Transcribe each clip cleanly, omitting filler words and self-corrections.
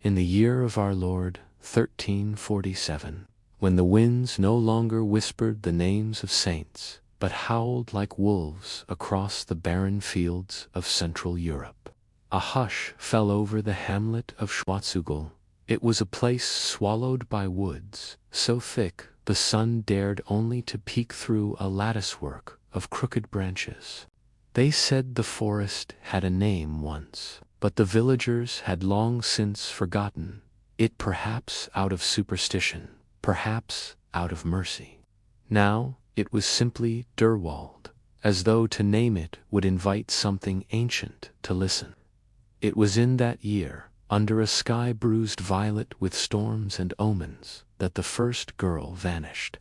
in the year of our Lord 1347, when the winds no longer whispered the names of saints, but howled like wolves across the barren fields of Central Europe. A hush fell over the hamlet of Schwarzhügel. It was a place swallowed by woods, so thick the sun dared only to peek through a latticework of crooked branches. They said the forest had a name once, but the villagers had long since forgotten it, perhaps out of superstition, perhaps out of mercy. Now it was simply Durwald, as though to name it would invite something ancient to listen. It was in that year, under a sky bruised violet with storms and omens, that the first girl vanished.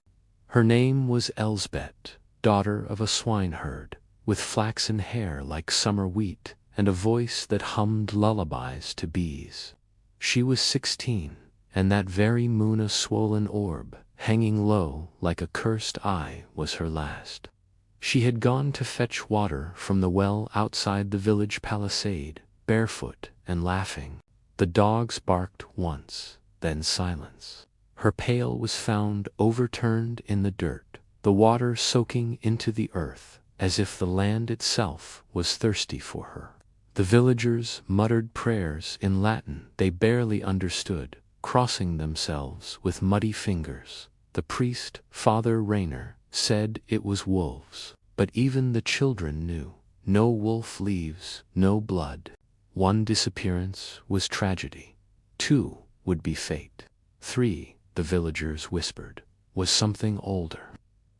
Her name was Elsbeth, daughter of a swineherd, with flaxen hair like summer wheat, and a voice that hummed lullabies to bees. She was 16, and that very moon a swollen orb, hanging low like a cursed eye, was her last. She had gone to fetch water from the well outside the village palisade, barefoot and laughing. The dogs barked once, then silence. Her pail was found overturned in the dirt, the water soaking into the earth, as if the land itself was thirsty for her. The villagers muttered prayers in Latin they barely understood, crossing themselves with muddy fingers. The priest, Father Rayner, said it was wolves, but even the children knew. No wolf leaves, no blood. One disappearance was tragedy. 2 would be fate. 3, the villagers whispered, was something older.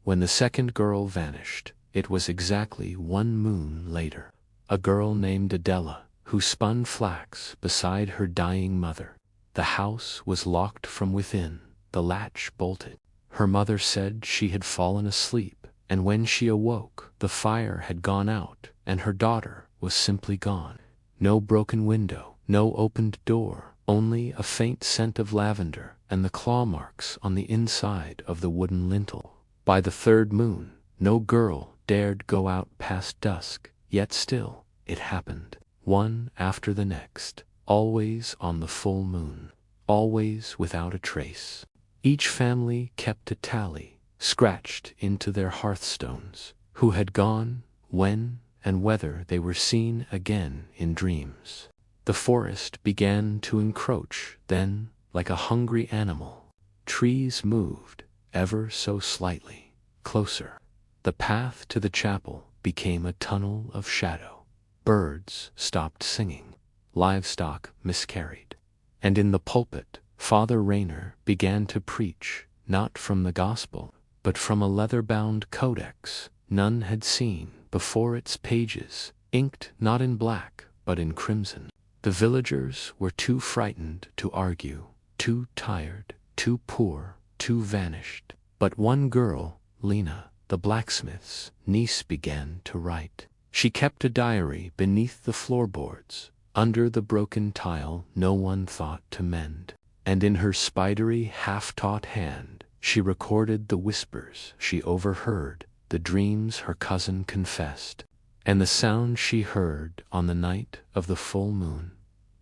When the second girl vanished, it was exactly 1 moon later. A girl named Adela, who spun flax beside her dying mother. The house was locked from within, the latch bolted. Her mother said she had fallen asleep, and when she awoke, the fire had gone out, and her daughter was simply gone. No broken window, no opened door, only a faint scent of lavender and the claw marks on the inside of the wooden lintel. By the 3rd moon, no girl dared go out past dusk, yet still, it happened, one after the next, always on the full moon, always without a trace. Each family kept a tally, scratched into their hearthstones, who had gone, when, and whether they were seen again in dreams. The forest began to encroach, then, like a hungry animal. Trees moved, ever so slightly, closer. The path to the chapel became a tunnel of shadow. Birds stopped singing. Livestock miscarried. And in the pulpit, Father Rayner began to preach, not from the gospel, but from a leather-bound codex none had seen before, its pages inked not in black but in crimson. The villagers were too frightened to argue, too tired, too poor, too vanished. But one girl, Lena, the blacksmith's niece, began to write. She kept a diary beneath the floorboards, under the broken tile no one thought to mend. And in her spidery, half-taught hand, she recorded the whispers she overheard, the dreams her cousin confessed, and the sound she heard on the night of the full moon,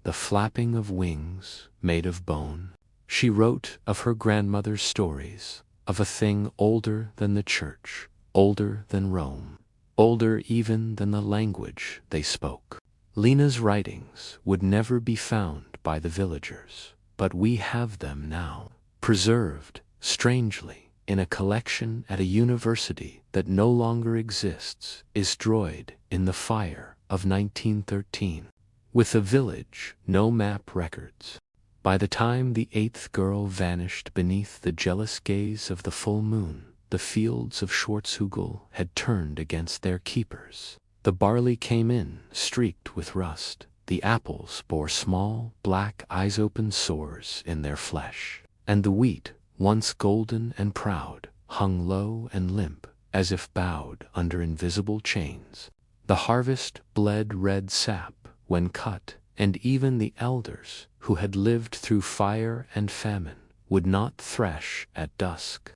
the flapping of wings made of bone. She wrote of her grandmother's stories, of a thing older than the church, older than Rome, older even than the language they spoke. Lena's writings would never be found by the villagers, but we have them now, preserved, strangely, in a collection at a university that no longer exists, destroyed in the fire of 1913. With a village, no map records. By the time the 8th girl vanished beneath the jealous gaze of the full moon, the fields of Schwarzhügel had turned against their keepers. The barley came in, streaked with rust. The apples bore small, black eyes-open sores in their flesh. And the wheat, once golden and proud, hung low and limp, as if bowed under invisible chains. The harvest bled red sap when cut, and even the elders, who had lived through fire and famine, would not thresh at dusk.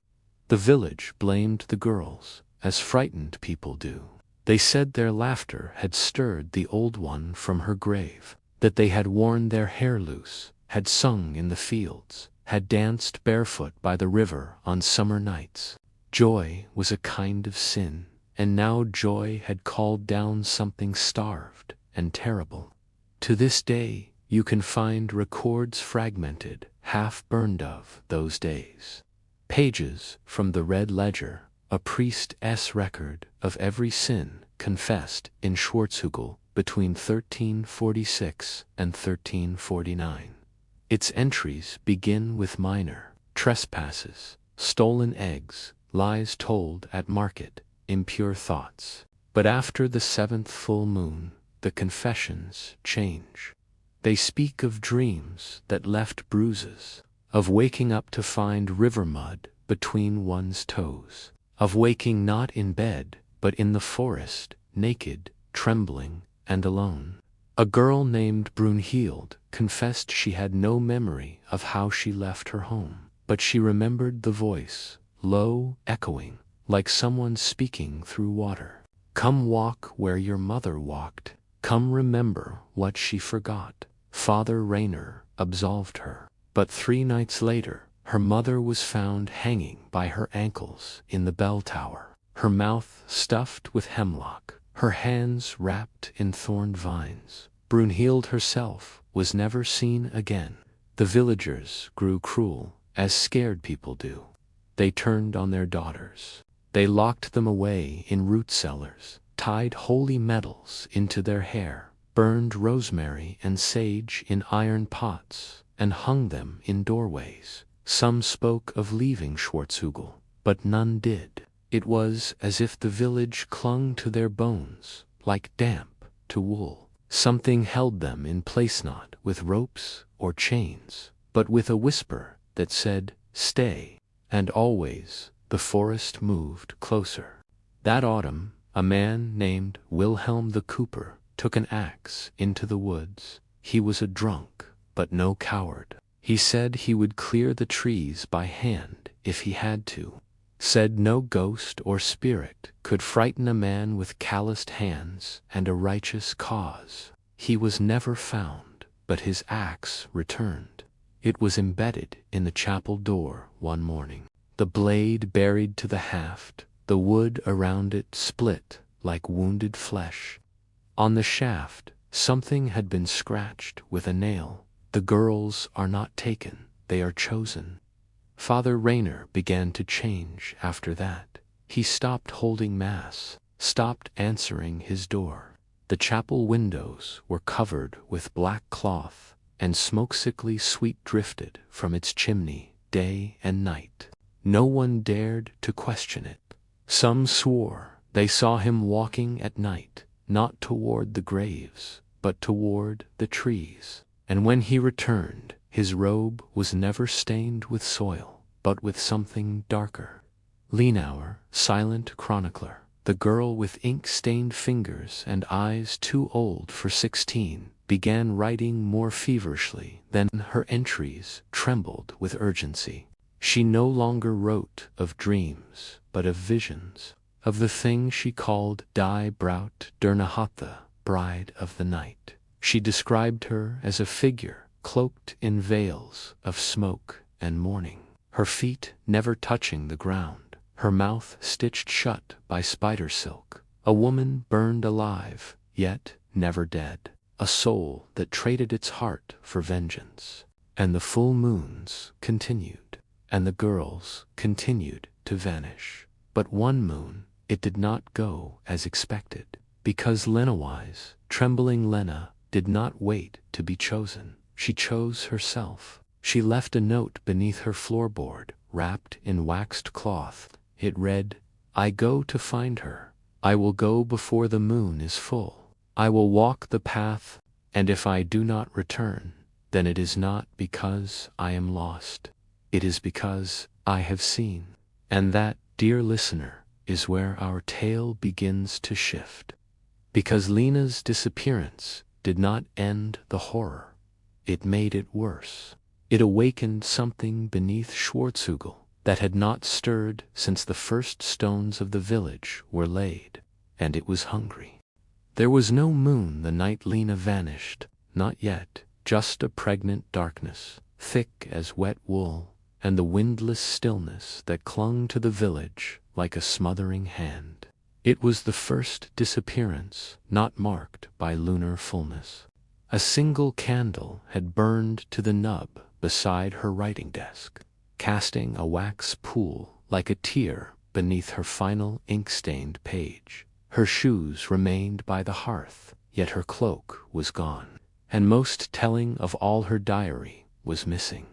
The village blamed the girls, as frightened people do. They said their laughter had stirred the old one from her grave, that they had worn their hair loose, had sung in the fields, had danced barefoot by the river on summer nights. Joy was a kind of sin, and now joy had called down something starved and terrible. To this day, you can find records fragmented, half burned of those days. Pages from the Red Ledger, a priest's record of every sin confessed in Schwarzhügel between 1346 and 1349. Its entries begin with minor trespasses, stolen eggs, lies told at market, impure thoughts. But after the seventh full moon, the confessions change. They speak of dreams that left bruises, of waking up to find river mud between one's toes, of waking not in bed, but in the forest, naked, trembling, and alone. A girl named Brunhild confessed she had no memory of how she left her home, but she remembered the voice, low, echoing, like someone speaking through water. Come walk where your mother walked, come remember what she forgot. Father Rainer absolved her, but 3 nights later, her mother was found hanging by her ankles in the bell tower, her mouth stuffed with hemlock, her hands wrapped in thorn vines. Brunhild herself was never seen again. The villagers grew cruel, as scared people do. They turned on their daughters. They locked them away in root cellars, tied holy metals into their hair, burned rosemary and sage in iron pots, and hung them in doorways. Some spoke of leaving Schwarzhügel, but none did. It was as if the village clung to their bones, like damp to wool. Something held them in place, not with ropes or chains, but with a whisper that said, "Stay." And always the forest moved closer. That autumn, a man named Wilhelm the Cooper took an axe into the woods. He was a drunk, but no coward. He said he would clear the trees by hand if he had to. Said no ghost or spirit could frighten a man with calloused hands and a righteous cause. He was never found, but his axe returned. It was embedded in the chapel door one morning. The blade buried to the haft, the wood around it split like wounded flesh. On the shaft, something had been scratched with a nail. The girls are not taken, they are chosen. Father Rainer began to change after that. He stopped holding mass, stopped answering his door. The chapel windows were covered with black cloth, and smoke-sickly sweet drifted from its chimney day and night. No one dared to question it. Some swore they saw him walking at night, not toward the graves, but toward the trees. And when he returned, his robe was never stained with soil, but with something darker. Lenauer, silent chronicler, the girl with ink-stained fingers and eyes too old for 16, began writing more feverishly than her entries trembled with urgency. She no longer wrote of dreams, but of visions, of the thing she called Die Braut der Nacht, bride of the night. She described her as a figure cloaked in veils of smoke and mourning, her feet never touching the ground, her mouth stitched shut by spider silk, a woman burned alive, yet never dead, a soul that traded its heart for vengeance. And the full moons continued, and the girls continued to vanish. But one moon, it did not go as expected, because Lena-wise, trembling Lena, did not wait to be chosen. She chose herself. She left a note beneath her floorboard, wrapped in waxed cloth. It read, "I go to find her. I will go before the moon is full. I will walk the path, and if I do not return, then it is not because I am lost. It is because I have seen." And that, dear listener, is where our tale begins to shift. Because Lena's disappearance did not end the horror. It made it worse. It awakened something beneath Schwarzhügel that had not stirred since the first stones of the village were laid, and it was hungry. There was no moon the night Lena vanished, not yet, just a pregnant darkness, thick as wet wool, and the windless stillness that clung to the village like a smothering hand. It was the first disappearance not marked by lunar fullness. A single candle had burned to the nub beside her writing desk, casting a wax pool like a tear beneath her final ink-stained page. Her shoes remained by the hearth, yet her cloak was gone, and most telling of all, her diary was missing.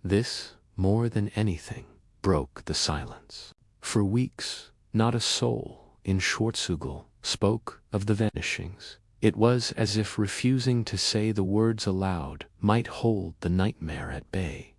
This, more than anything, broke the silence. For weeks, not a soul in Schwarzhügel spoke of the vanishings. It was as if refusing to say the words aloud might hold the nightmare at bay.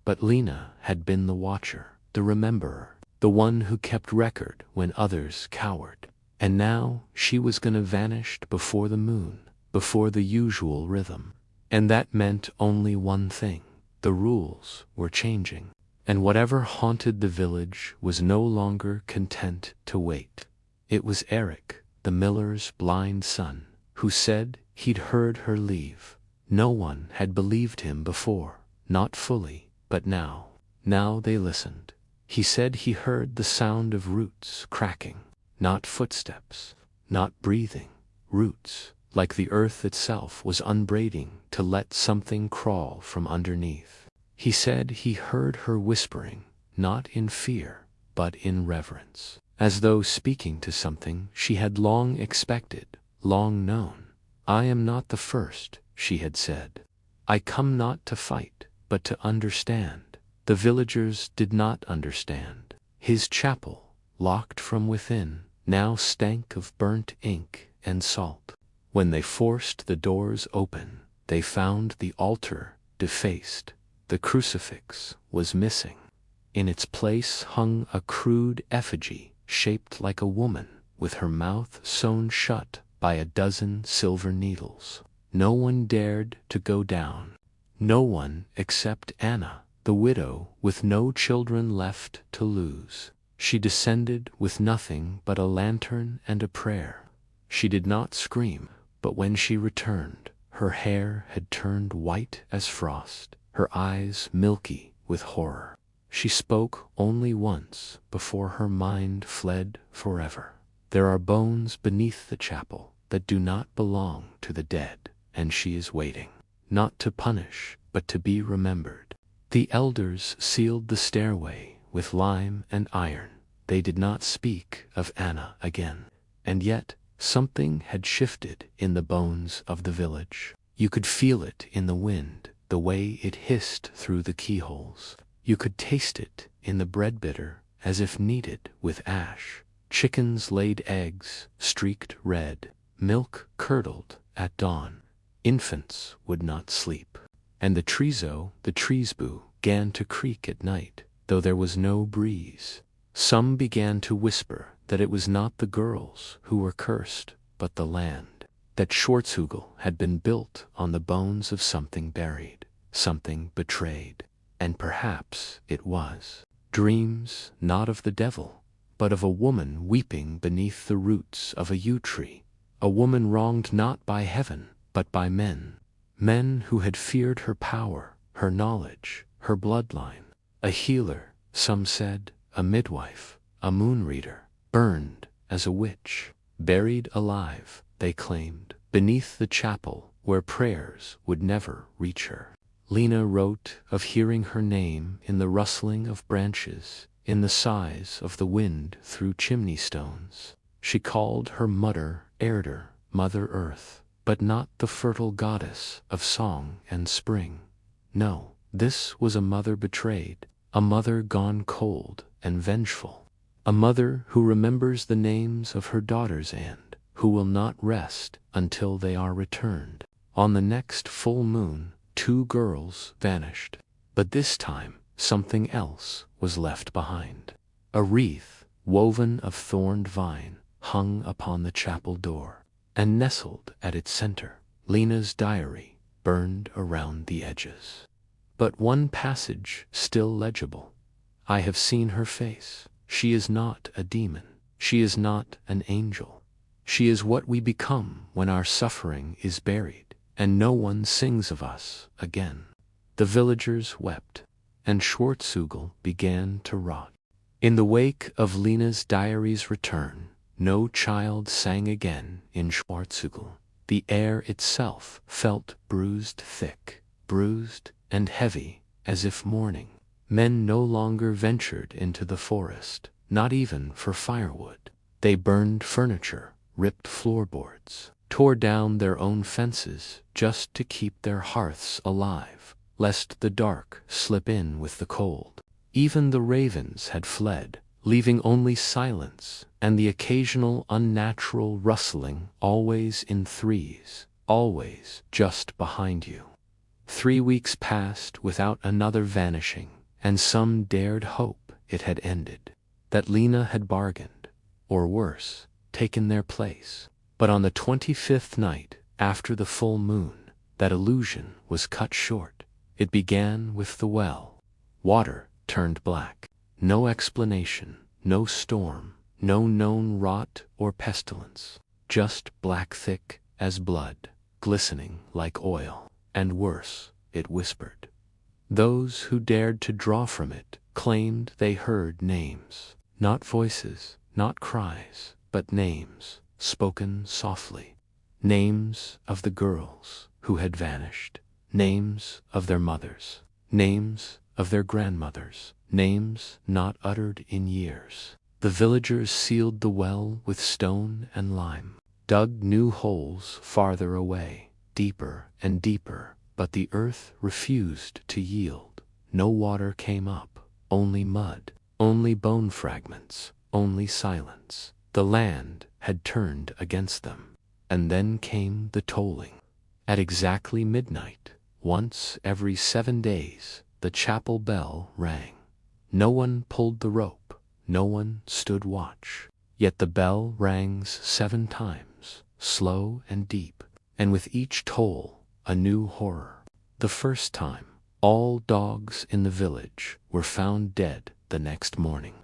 But Lena had been the watcher, the rememberer, the one who kept record when others cowered. And now she was gonna vanish before the moon, before the usual rhythm. And that meant only one thing: the rules were changing. And whatever haunted the village was no longer content to wait. It was Eric, the miller's blind son, who said he'd heard her leave. No one had believed him before, not fully, but now they listened. He said he heard the sound of roots cracking, not footsteps, not breathing. Roots, like the earth itself, was unbraiding to let something crawl from underneath. He said he heard her whispering, not in fear, but in reverence, as though speaking to something she had long expected, long known. "I am not the first," she had said. "I come not to fight, but to understand." The villagers did not understand. His chapel, locked from within, now stank of burnt ink and salt. When they forced the doors open, they found the altar defaced. The crucifix was missing. In its place hung a crude effigy shaped like a woman, with her mouth sewn shut by a dozen silver needles. No one dared to go down. No one except Anna, the widow with no children left to lose. She descended with nothing but a lantern and a prayer. She did not scream, but when she returned, her hair had turned white as frost, her eyes milky with horror. She spoke only once before her mind fled forever. "There are bones beneath the chapel that do not belong to the dead, and she is waiting, not to punish, but to be remembered." The elders sealed the stairway with lime and iron. They did not speak of Anna again. And yet, something had shifted in the bones of the village. You could feel it in the wind, the way it hissed through the keyholes. You could taste it in the bread bitter, as if kneaded with ash. Chickens laid eggs, streaked red. Milk curdled at dawn. Infants would not sleep. And the treesboo, began to creak at night, though there was no breeze. Some began to whisper that it was not the girls who were cursed, but the land. That Schwarzhügel had been built on the bones of something buried, something betrayed. And perhaps it was. Dreams not of the devil, but of a woman weeping beneath the roots of a yew tree. A woman wronged not by heaven, but by men. Men who had feared her power, her knowledge, her bloodline. A healer, some said, a midwife, a moon reader, burned as a witch, buried alive, they claimed, beneath the chapel where prayers would never reach her. Lena wrote of hearing her name in the rustling of branches, in the sighs of the wind through chimney stones. She called her mother Erde, Mother Earth, but not the fertile goddess of song and spring. No, this was a mother betrayed, a mother gone cold and vengeful, a mother who remembers the names of her daughters and who will not rest until they are returned. On the next full moon, 2 girls vanished, but this time something else was left behind. A wreath, woven of thorned vine, hung upon the chapel door, and nestled at its center, Lena's diary, burned around the edges. But one passage still legible. "I have seen her face. She is not a demon. She is not an angel. She is what we become when our suffering is buried, and no one sings of us again." The villagers wept, and Schwarzhügel began to rot. In the wake of Lena's diary's return, no child sang again in Schwarzhügel. The air itself felt bruised thick, bruised and heavy, as if mourning. Men no longer ventured into the forest, not even for firewood. They burned furniture, ripped floorboards, tore down their own fences just to keep their hearths alive, lest the dark slip in with the cold. Even the ravens had fled, leaving only silence and the occasional unnatural rustling, always in threes, always just behind you. 3 weeks passed without another vanishing, and some dared hope it had ended, that Lena had bargained, or worse, taken their place. But on the 25th night, after the full moon, that illusion was cut short. It began with the well. Water turned black. No explanation, no storm, no known rot or pestilence. Just black thick as blood, glistening like oil. And worse, it whispered. Those who dared to draw from it claimed they heard names. Not voices, not cries, but names, spoken softly. Names of the girls who had vanished. Names of their mothers. Names of their grandmothers. Names not uttered in years. The villagers sealed the well with stone and lime, dug new holes farther away, deeper and deeper, but the earth refused to yield. No water came up, only mud, only bone fragments, only silence. The land had turned against them. And then came the tolling. At exactly midnight, once every 7 days, the chapel bell rang. No one pulled the rope, no one stood watch. Yet the bell rings 7 times, slow and deep, and with each toll a new horror. The first time, all dogs in the village were found dead the next morning.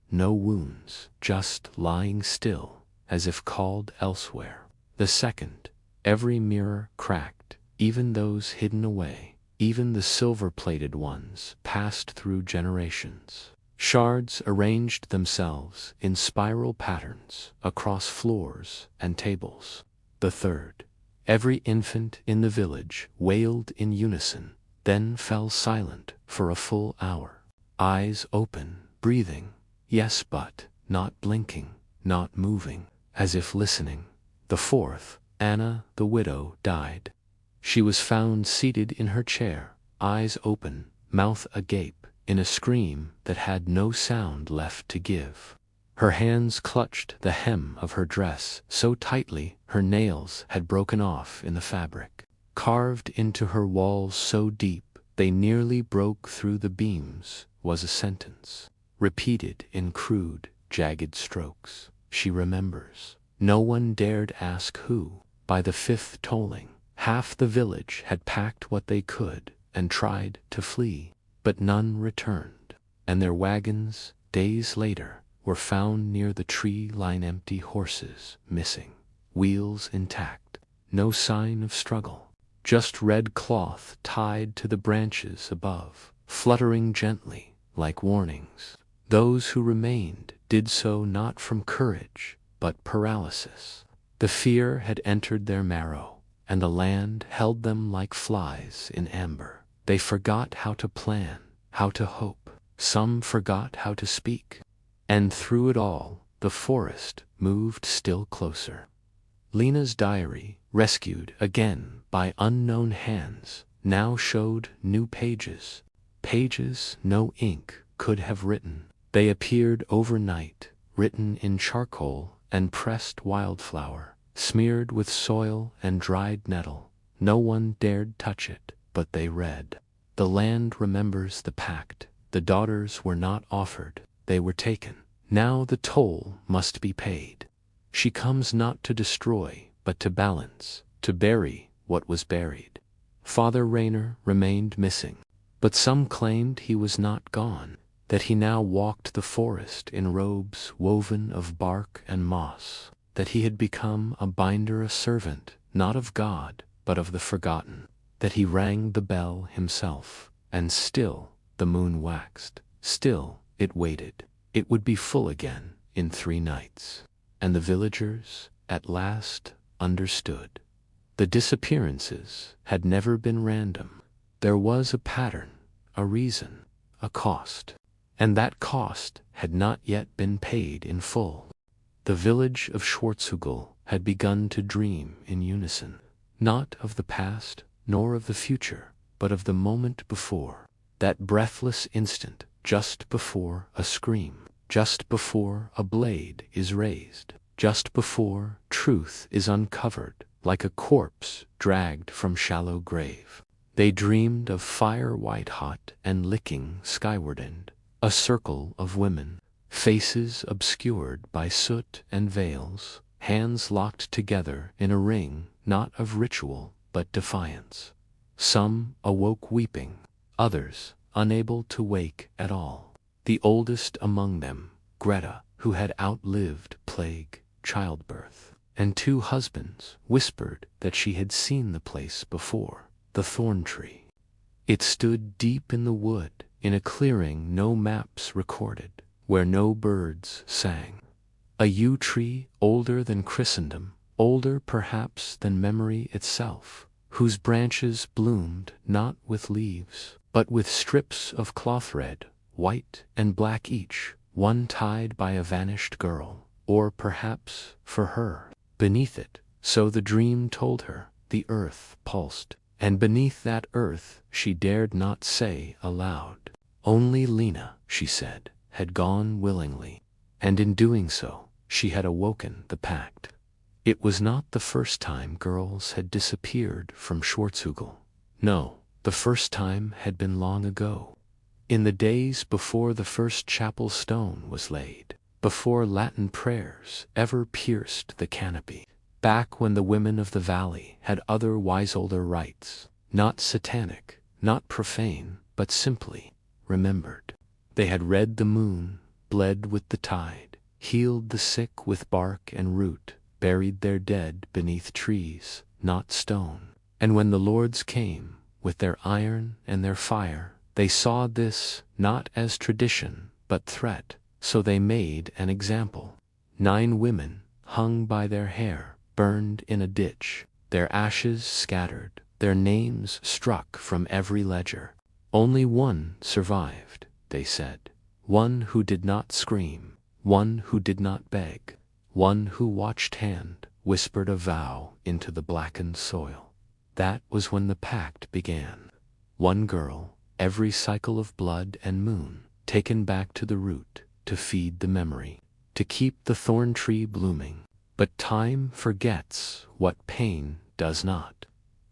No wounds, just lying still, as if called elsewhere. The second, every mirror cracked, even those hidden away, even the silver-plated ones passed through generations. Shards arranged themselves in spiral patterns across floors and tables. The third, every infant in the village wailed in unison, then fell silent for a full hour. Eyes open, breathing, yes, but not blinking, not moving, as if listening. The fourth, Anna the widow, died. She was found seated in her chair, eyes open, mouth agape, in a scream that had no sound left to give. Her hands clutched the hem of her dress so tightly her nails had broken off in the fabric. Carved into her walls so deep they nearly broke through the beams was a sentence, repeated in crude, jagged strokes. She remembers. No one dared ask who. By the 5th tolling, half the village had packed what they could and tried to flee, but none returned, and their wagons, days later, were found near the tree-line, empty, horses missing, wheels intact, no sign of struggle, just red cloth tied to the branches above, fluttering gently like warnings. Those who remained did so not from courage, but paralysis. The fear had entered their marrow, and the land held them like flies in amber. They forgot how to plan, how to hope. Some forgot how to speak. And through it all, the forest moved still closer. Lena's diary, rescued again by unknown hands, now showed new pages. Pages no ink could have written. They appeared overnight, written in charcoal and pressed wildflower, smeared with soil and dried nettle. No one dared touch it, but they read. The land remembers the pact. The daughters were not offered, they were taken. Now the toll must be paid. She comes not to destroy, but to balance, to bury what was buried. Father Rayner remained missing, but some claimed he was not gone, that he now walked the forest in robes woven of bark and moss, that he had become a binder, a servant, not of God, but of the forgotten, that he rang the bell himself, and still the moon waxed, still it waited. It would be full again in 3 nights. And the villagers at last understood. The disappearances had never been random. There was a pattern, a reason, a cost. And that cost had not yet been paid in full. The village of Schwarzhügel had begun to dream in unison, not of the past nor of the future, but of the moment before, that breathless instant just before a scream, just before a blade is raised, just before truth is uncovered like a corpse dragged from shallow grave. They dreamed of fire white hot and licking skyward, and a circle of women, faces obscured by soot and veils, hands locked together in a ring not of ritual but defiance. Some awoke weeping, others unable to wake at all. The oldest among them, Greta, who had outlived plague, childbirth, and 2 husbands, whispered that she had seen the place before, the thorn tree. It stood deep in the wood, in a clearing no maps recorded, where no birds sang. A yew tree older than Christendom, older perhaps than memory itself, whose branches bloomed not with leaves, but with strips of cloth thread, white and black each, one tied by a vanished girl, or perhaps for her. Beneath it, so the dream told her, the earth pulsed, and beneath that earth she dared not say aloud. Only Lena, she said, had gone willingly, and in doing so, she had awoken the pact. It was not the first time girls had disappeared from Schwarzhügel. No, the first time had been long ago. In the days before the first chapel stone was laid, before Latin prayers ever pierced the canopy, back when the women of the valley had other wiseolder rites, not satanic, not profane, but simply remembered. They had read the moon, bled with the tide, healed the sick with bark and root, buried their dead beneath trees, not stone. And when the lords came, with their iron and their fire, they saw this not as tradition, but threat, so they made an example. 9 women, hung by their hair, burned in a ditch, their ashes scattered, their names struck from every ledger. Only one survived, they said, one who did not scream, one who did not beg, one who watched hand, whispered a vow into the blackened soil. That was when the pact began. One girl, every cycle of blood and moon, taken back to the root, to feed the memory, to keep the thorn tree blooming. But time forgets what pain does not.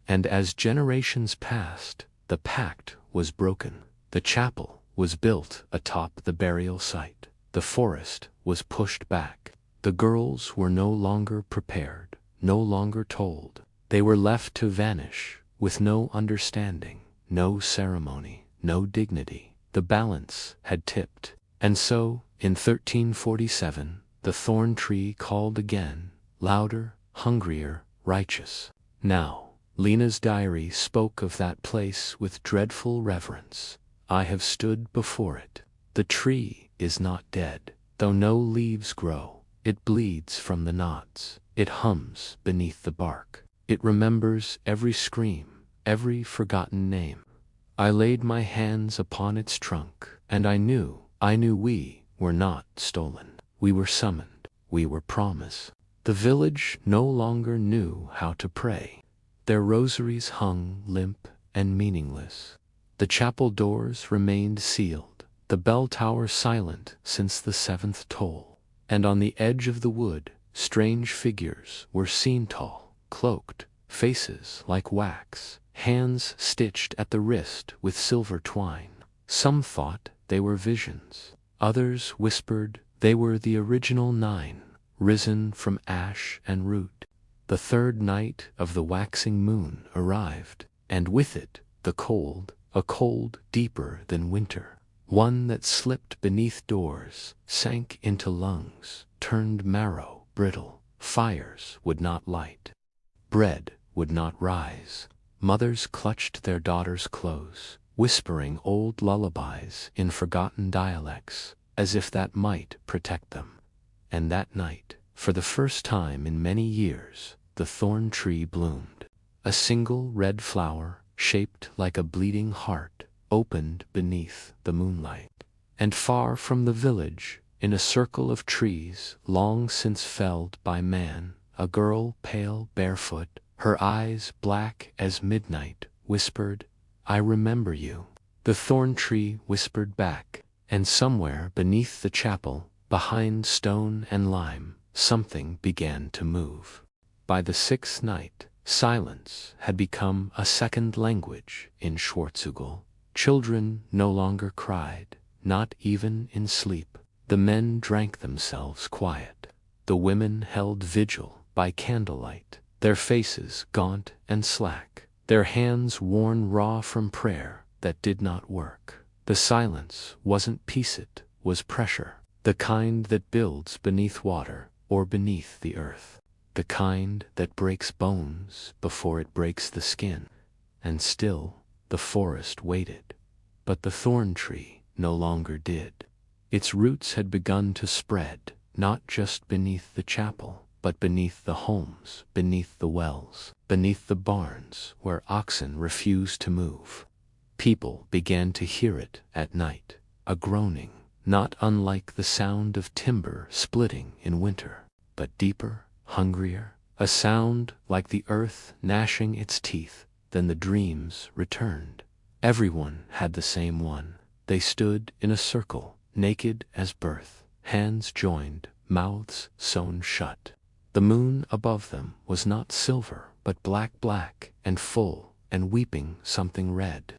And as generations passed, the pact was broken. The chapel was built atop the burial site. The forest was pushed back. The girls were no longer prepared, no longer told. They were left to vanish, with no understanding, no ceremony, no dignity. The balance had tipped. And so, in 1347, the thorn tree called again, louder, hungrier, righteous. Now, Lena's diary spoke of that place with dreadful reverence. I have stood before it. The tree is not dead, though no leaves grow. It bleeds from the knots. It hums beneath the bark. It remembers every scream, every forgotten name. I laid my hands upon its trunk, and I knew we were not stolen. We were summoned. We were promised. The village no longer knew how to pray. Their rosaries hung limp and meaningless. The chapel doors remained sealed, the bell tower silent since the 7th toll. And on the edge of the wood, strange figures were seen, tall, cloaked, faces like wax, hands stitched at the wrist with silver twine. Some thought they were visions. Others whispered they were the original 9, risen from ash and root. The 3rd night of the waxing moon arrived, and with it the cold, a cold deeper than winter, one that slipped beneath doors, sank into lungs, turned marrow brittle. Fires would not light. Bread would not rise. Mothers clutched their daughters close, whispering old lullabies in forgotten dialects, as if that might protect them. And that night, for the first time in many years, the thorn tree bloomed. A single red flower, shaped like a bleeding heart, opened beneath the moonlight. And far from the village, in a circle of trees long since felled by man, a girl pale barefoot, her eyes black as midnight, whispered, "I remember you." The thorn tree whispered back, and somewhere beneath the chapel, behind stone and lime, something began to move. By the sixth night, silence had become a second language in Schwarzhügel. Children no longer cried, not even in sleep. The men drank themselves quiet. The women held vigil by candlelight, their faces gaunt and slack, their hands worn raw from prayer that did not work. The silence wasn't peace, it was pressure, the kind that builds beneath water or beneath the earth, the kind that breaks bones before it breaks the skin. And still the forest waited, but the thorn tree no longer did. Its roots had begun to spread, not just beneath the chapel, but beneath the homes, beneath the wells, beneath the barns where oxen refused to move. People began to hear it at night, a groaning, not unlike the sound of timber splitting in winter, but deeper, hungrier, a sound like the earth gnashing its teeth. Then the dreams returned. Everyone had the same one. They stood in a circle, naked as birth, hands joined, mouths sewn shut. The moon above them was not silver, but black and full, and weeping something red.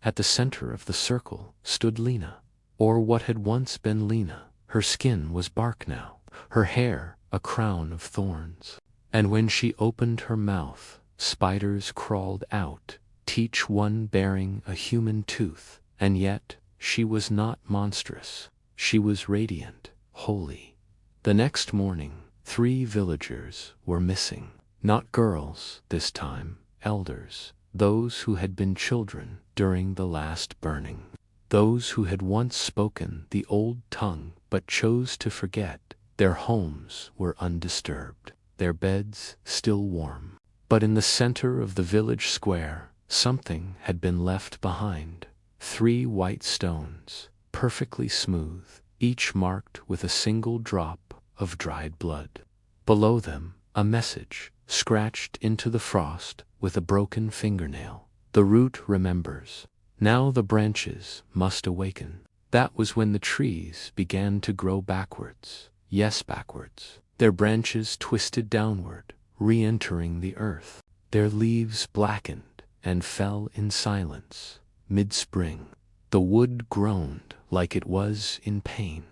At the center of the circle stood Lena, or what had once been Lena. Her skin was bark now, her hair a crown of thorns. And when she opened her mouth, spiders crawled out, each one bearing a human tooth. And yet she was not monstrous. She was radiant, holy. The next morning, 3 villagers were missing. Not girls this time, elders, those who had been children during the last burning, those who had once spoken the old tongue but chose to forget. Their homes were undisturbed, their beds still warm. But in the center of the village square, something had been left behind. 3 white stones, perfectly smooth, each marked with a single drop of dried blood. Below them, a message, scratched into the frost with a broken fingernail. The root remembers. Now the branches must awaken. That was when the trees began to grow backwards. Yes, backwards. Their branches twisted downward, re-entering the earth. Their leaves blackened and fell in silence. Mid-spring, the wood groaned like it was in pain,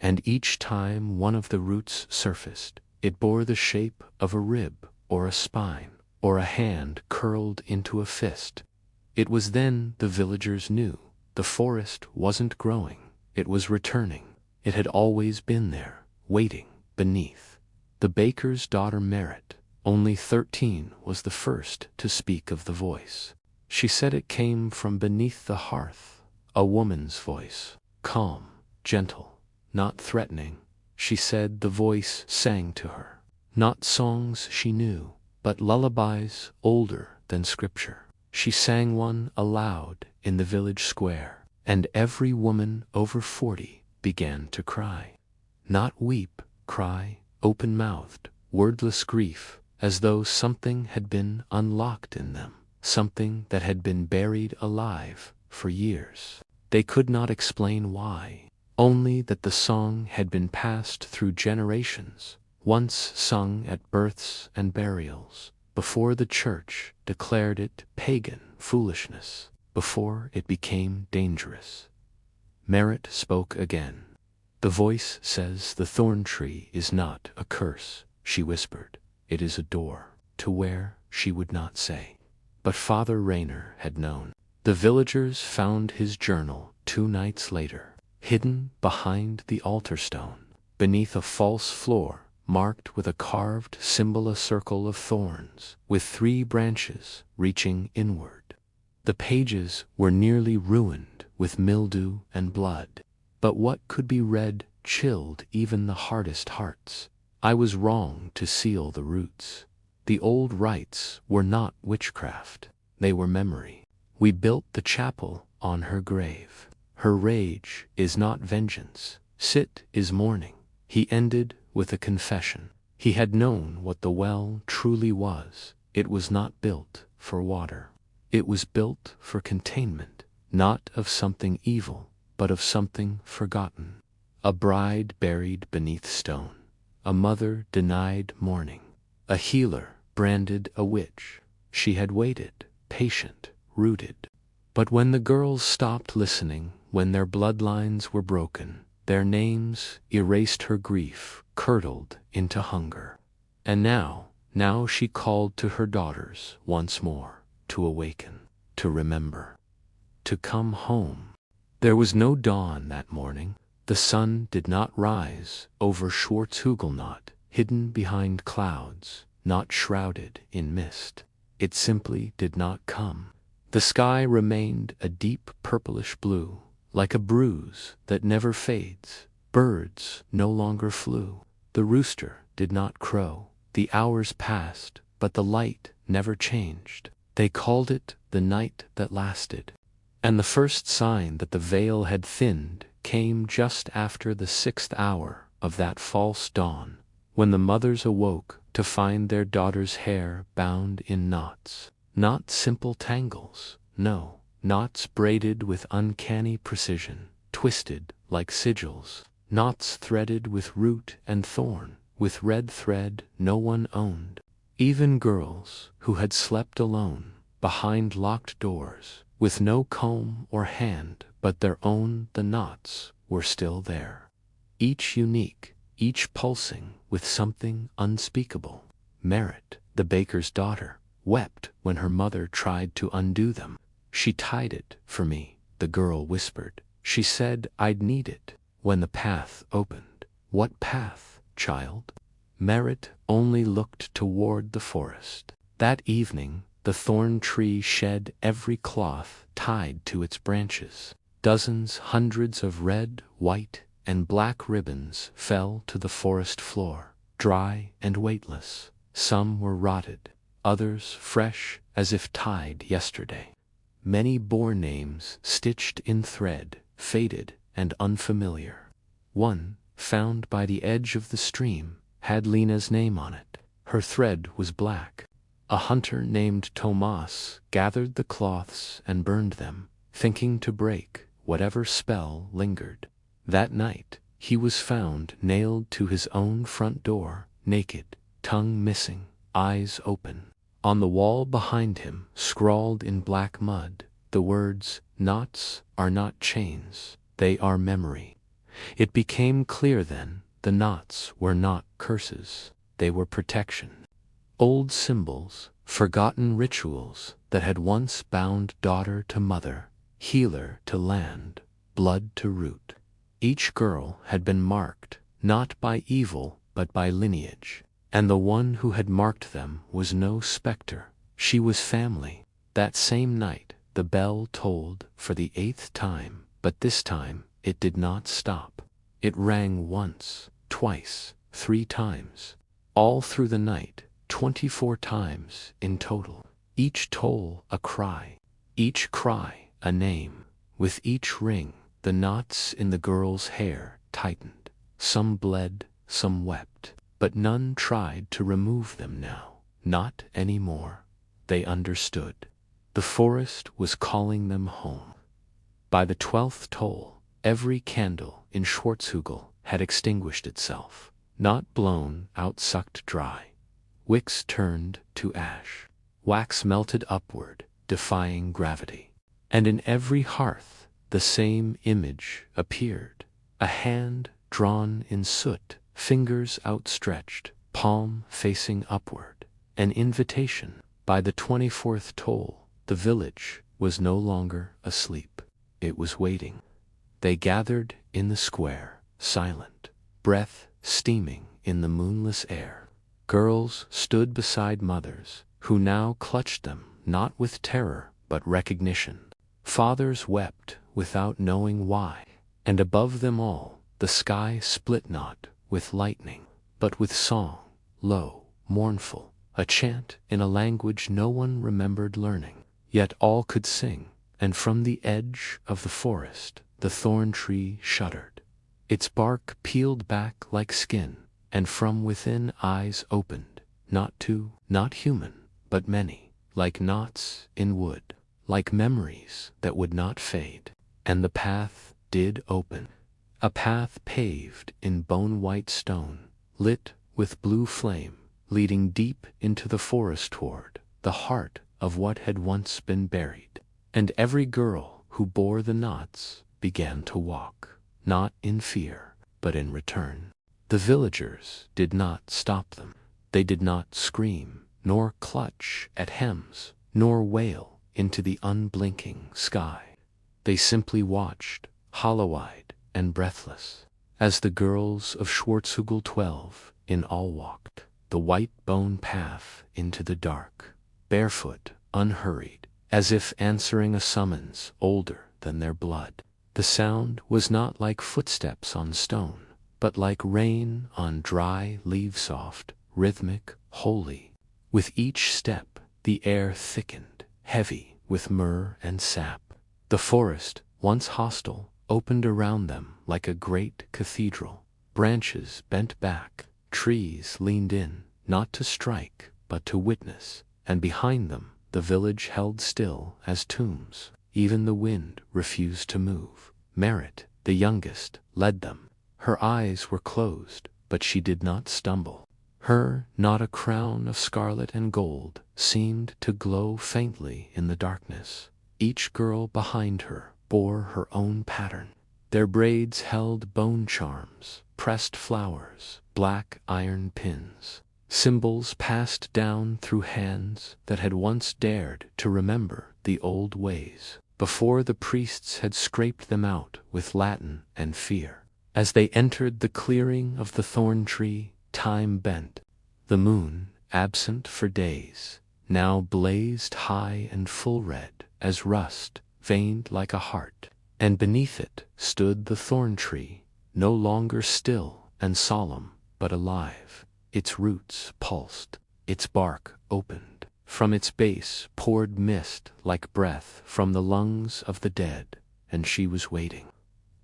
and each time one of the roots surfaced, it bore the shape of a rib or a spine or a hand curled into a fist. It was then the villagers knew the forest wasn't growing, it was returning. It had always been there, waiting beneath. The baker's daughter myrrh, only 13, was the first to speak of the voice. She said it came from beneath the hearth, a woman's voice, calm, gentle, not threatening. She said the voice sang to her, not songs she knew, but lullabies older than scripture. She sang one aloud in the village square, and every woman over 40 began to cry. Not weep, cry, open-mouthed, wordless grief, as though something had been unlocked in them, something that had been buried alive for years. They could not explain why, only that the song had been passed through generations, once sung at births and burials, before the church declared it pagan foolishness, before it became dangerous. Myrrh spoke again. The voice says the thorn tree is not a curse, she whispered. It is a door, to where she would not say. But Father Rayner had known. The villagers found his journal 2 nights later, hidden behind the altar stone, beneath a false floor marked with a carved symbol, a circle of thorns, with 3 branches reaching inward. The pages were nearly ruined with mildew and blood, but what could be read chilled even the hardest hearts. I was wrong to seal the roots. The old rites were not witchcraft, they were memory. We built the chapel on her grave. Her rage is not vengeance, sit is mourning. He ended with a confession. He had known what the well truly was. It was not built for water. It was built for containment, not of something evil, but of something forgotten. A bride buried beneath stone. A mother denied mourning. A healer branded a witch. She had waited, patient, rooted. But when the girls stopped listening, when their bloodlines were broken, their names erased her grief, curdled into hunger. And now she called to her daughters once more, to awaken, to remember, to come home. There was no dawn that morning. The sun did not rise over Schwarzhügel, not hidden behind clouds, not shrouded in mist. It simply did not come. The sky remained a deep purplish blue, like a bruise that never fades. Birds no longer flew. The rooster did not crow. The hours passed, but the light never changed. They called it the night that lasted. And the first sign that the veil had thinned came just after the 6th hour of that false dawn, when the mothers awoke to find their daughters' hair bound in knots. Not simple tangles, no, knots braided with uncanny precision, twisted like sigils, knots threaded with root and thorn, with red thread no one owned. Even girls who had slept alone, behind locked doors, with no comb or hand but their own, the knots were still there. Each unique, each pulsing with something unspeakable. Merit, the baker's daughter, wept when her mother tried to undo them. She tied it for me, the girl whispered. She said I'd need it when the path opened. What path, child? Merit only looked toward the forest. That evening, the thorn tree shed every cloth tied to its branches. Dozens, hundreds of red, white, and black ribbons fell to the forest floor, dry and weightless. Some were rotted, others fresh as if tied yesterday. Many bore names stitched in thread, faded and unfamiliar. One, found by the edge of the stream, had Lena's name on it. Her thread was black. A hunter named Tomas gathered the cloths and burned them, thinking to break whatever spell lingered. That night, he was found nailed to his own front door, naked, tongue missing, eyes open. On the wall behind him, scrawled in black mud, the words, "Knots are not chains, they are memory." It became clear then, the knots were not curses, they were protection. Old symbols, forgotten rituals that had once bound daughter to mother, healer to land, blood to root. Each girl had been marked, not by evil but by lineage, and the one who had marked them was no specter, she was family. That same night, the bell tolled for the 8th time, but this time it did not stop. It rang once, twice, 3 times. All through the night, 24 times in total. Each toll a cry, each cry a name. With each ring, the knots in the girl's hair tightened. Some bled, some wept, but none tried to remove them now. Not anymore. They understood. The forest was calling them home. By the 12th toll, every candle in Schwarzhügel had extinguished itself, not blown out, sucked dry. Wicks turned to ash. Wax melted upward, defying gravity. And in every hearth, the same image appeared. A hand drawn in soot, fingers outstretched, palm facing upward. An invitation. By the 24th toll, the village was no longer asleep. It was waiting. They gathered in the square, silent, breath steaming in the moonless air. Girls stood beside mothers, who now clutched them, not with terror, but recognition. Fathers wept without knowing why, and above them all, the sky split not with lightning, but with song, low, mournful, a chant in a language no one remembered learning. Yet all could sing, and from the edge of the forest, the thorn tree shuddered. Its bark peeled back like skin, and from within eyes opened, not human, but many, like knots in wood, like memories that would not fade. And the path did open, a path paved in bone-white stone, lit with blue flame, leading deep into the forest toward the heart of what had once been buried. And every girl who bore the knots began to walk, not in fear, but in return. The villagers did not stop them. They did not scream, nor clutch at hems, nor wail into the unblinking sky. They simply watched, hollow-eyed and breathless, as the girls of Schwarzhügel 12 in all walked the white bone path into the dark, barefoot, unhurried, as if answering a summons older than their blood. The sound was not like footsteps on stone, but like rain on dry leaves, soft, rhythmic, holy. With each step, the air thickened, heavy with myrrh and sap. The forest, once hostile, opened around them like a great cathedral. Branches bent back, trees leaned in, not to strike, but to witness, and behind them, the village held still as tombs. Even the wind refused to move. Merit, the youngest, led them. Her eyes were closed, but she did not stumble. Her, not a crown of scarlet and gold, seemed to glow faintly in the darkness. Each girl behind her bore her own pattern. Their braids held bone charms, pressed flowers, black iron pins, symbols passed down through hands that had once dared to remember the old ways, before the priests had scraped them out with Latin and fear. As they entered the clearing of the thorn tree, time bent. The moon, absent for days, now blazed high and full red as rust, veined like a heart. And beneath it stood the thorn tree, no longer still and solemn, but alive. Its roots pulsed, its bark opened. From its base poured mist like breath from the lungs of the dead, and she was waiting.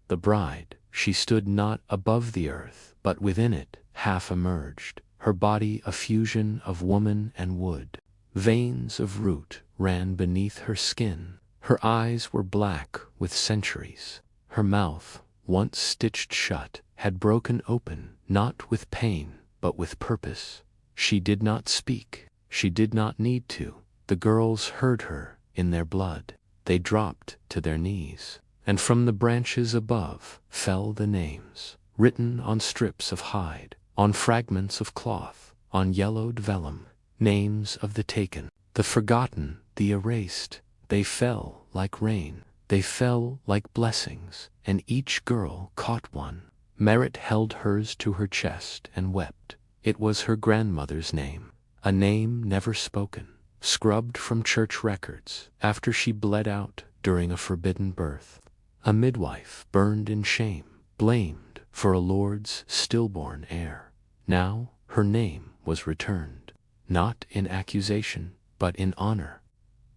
The bride, she stood not above the earth, but within it, half emerged, her body a fusion of woman and wood. Veins of root ran beneath her skin. Her eyes were black with centuries. Her mouth, once stitched shut, had broken open, not with pain, but with purpose. She did not speak. She did not need to. The girls heard her in their blood. They dropped to their knees, and from the branches above fell the names, written on strips of hide, on fragments of cloth, on yellowed vellum, names of the taken, the forgotten, the erased. They fell like rain. They fell like blessings, and each girl caught one. Merit held hers to her chest and wept. It was her grandmother's name, a name never spoken, scrubbed from church records after she bled out during a forbidden birth. A midwife burned in shame, blamed for a lord's stillborn heir. Now her name was returned, not in accusation, but in honor.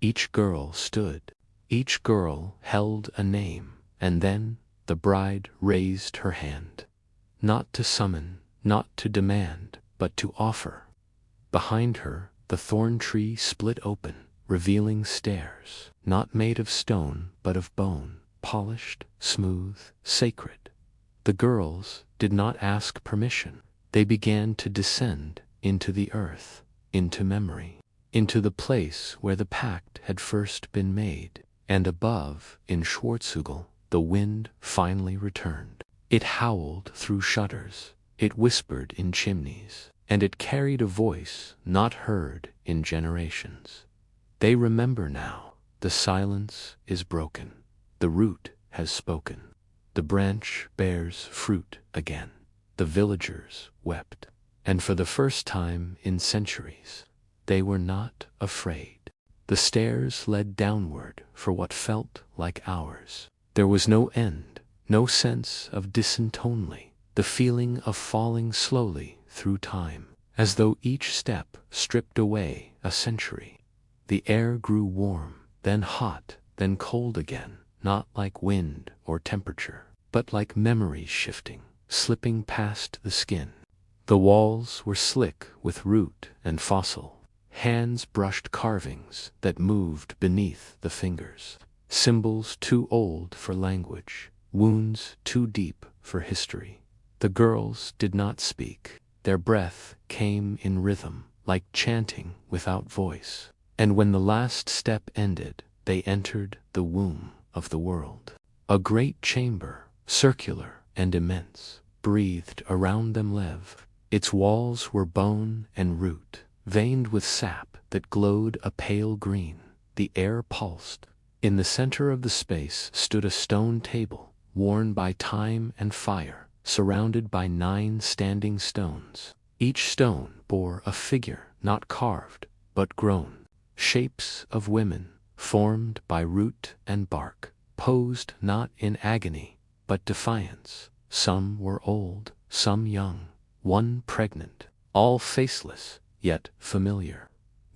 Each girl stood. Each girl held a name, and then the bride raised her hand. Not to summon, not to demand, but to offer. Behind her, the thorn tree split open, revealing stairs, not made of stone, but of bone, polished, smooth, sacred. The girls did not ask permission. They began to descend into the earth, into memory, into the place where the pact had first been made. And above, in Schwarzhügel, the wind finally returned. It howled through shutters, it whispered in chimneys, and it carried a voice not heard in generations. They remember now. The silence is broken. The root has spoken. The branch bears fruit again. The villagers wept. And for the first time in centuries, they were not afraid. The stairs led downward for what felt like hours. There was no end, no sense of descent, only the feeling of falling slowly through time, as though each step stripped away a century. The air grew warm, then hot, then cold again, not like wind or temperature, but like memories shifting, slipping past the skin. The walls were slick with root and fossil. Hands brushed carvings that moved beneath the fingers. Symbols too old for language, wounds too deep for history. The girls did not speak. Their breath came in rhythm, like chanting without voice. And when the last step ended, they entered the womb of the world. A great chamber, circular and immense, breathed around them live. Its walls were bone and root, veined with sap that glowed a pale green. The air pulsed. In the center of the space stood a stone table, worn by time and fire, surrounded by 9 standing stones. Each stone bore a figure not carved, but grown. Shapes of women, formed by root and bark, posed not in agony, but defiance. Some were old, some young, one pregnant, all faceless, yet familiar.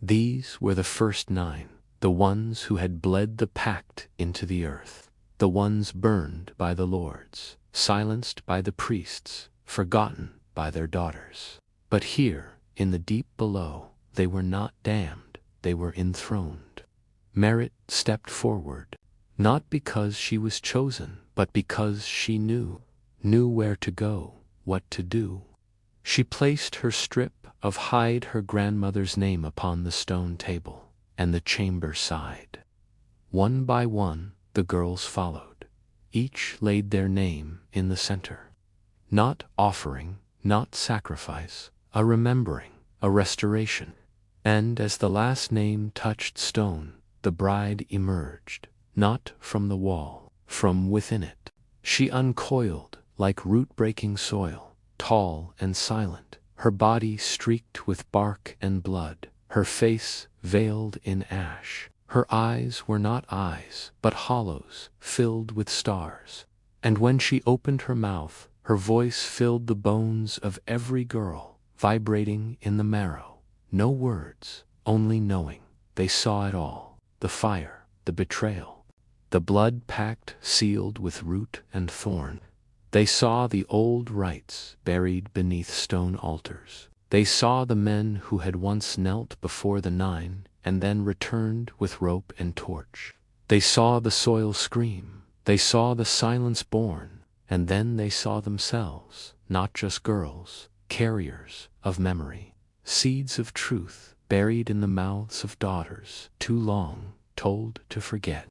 These were the first 9, the ones who had bled the pact into the earth, the ones burned by the lords, silenced by the priests, forgotten by their daughters. But here, in the deep below, they were not damned, they were enthroned. Merit stepped forward, not because she was chosen, but because she knew where to go, what to do. She placed her strip of hide, her grandmother's name, upon the stone table, and the chamber sighed. One by one, the girls followed. Each laid their name in the center. Not offering, not sacrifice, a remembering, a restoration. And as the last name touched stone, the bride emerged, not from the wall, from within it. She uncoiled like root-breaking soil, tall and silent, her body streaked with bark and blood, her face veiled in ash. Her eyes were not eyes, but hollows filled with stars. And when she opened her mouth, her voice filled the bones of every girl, vibrating in the marrow. No words, only knowing. They saw it all, the fire, the betrayal, the blood pact sealed with root and thorn. They saw the old rites buried beneath stone altars. They saw the men who had once knelt before the 9 and then returned with rope and torch. They saw the soil scream. They saw the silence born, and then they saw themselves, not just girls, carriers of memory, seeds of truth buried in the mouths of daughters too long told to forget.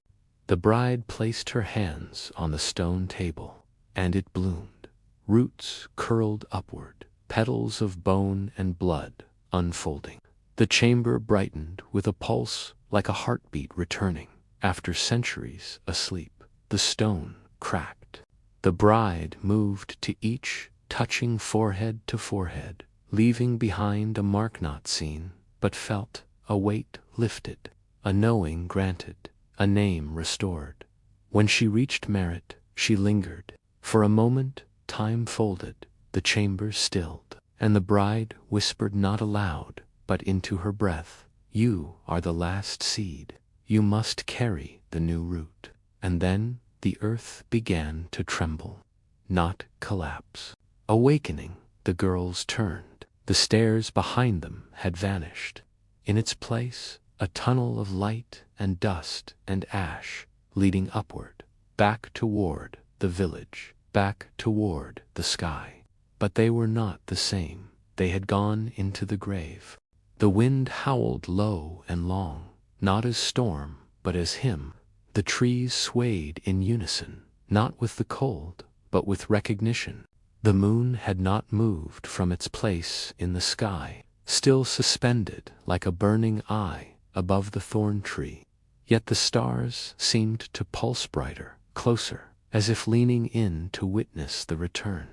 The bride placed her hands on the stone table, and it bloomed. Roots curled upward, petals of bone and blood unfolding. The chamber brightened with a pulse like a heartbeat returning. After centuries asleep, the stone cracked. The bride moved to each, touching forehead to forehead, leaving behind a mark not seen, but felt, a weight lifted, a knowing granted, a name restored. When she reached Merit, she lingered. For a moment, time folded, the chamber stilled, and the bride whispered not aloud, but into her breath, "You are the last seed. You must carry the new root." And then the earth began to tremble, not collapse. Awakening, the girls turned. The stairs behind them had vanished. In its place, a tunnel of light and dust and ash, leading upward, back toward the village, back toward the sky. But they were not the same. They had gone into the grave. The wind howled low and long, not as storm, but as hymn. The trees swayed in unison, not with the cold, but with recognition. The moon had not moved from its place in the sky, still suspended like a burning eye above the thorn tree. Yet the stars seemed to pulse brighter, closer, as if leaning in to witness the return.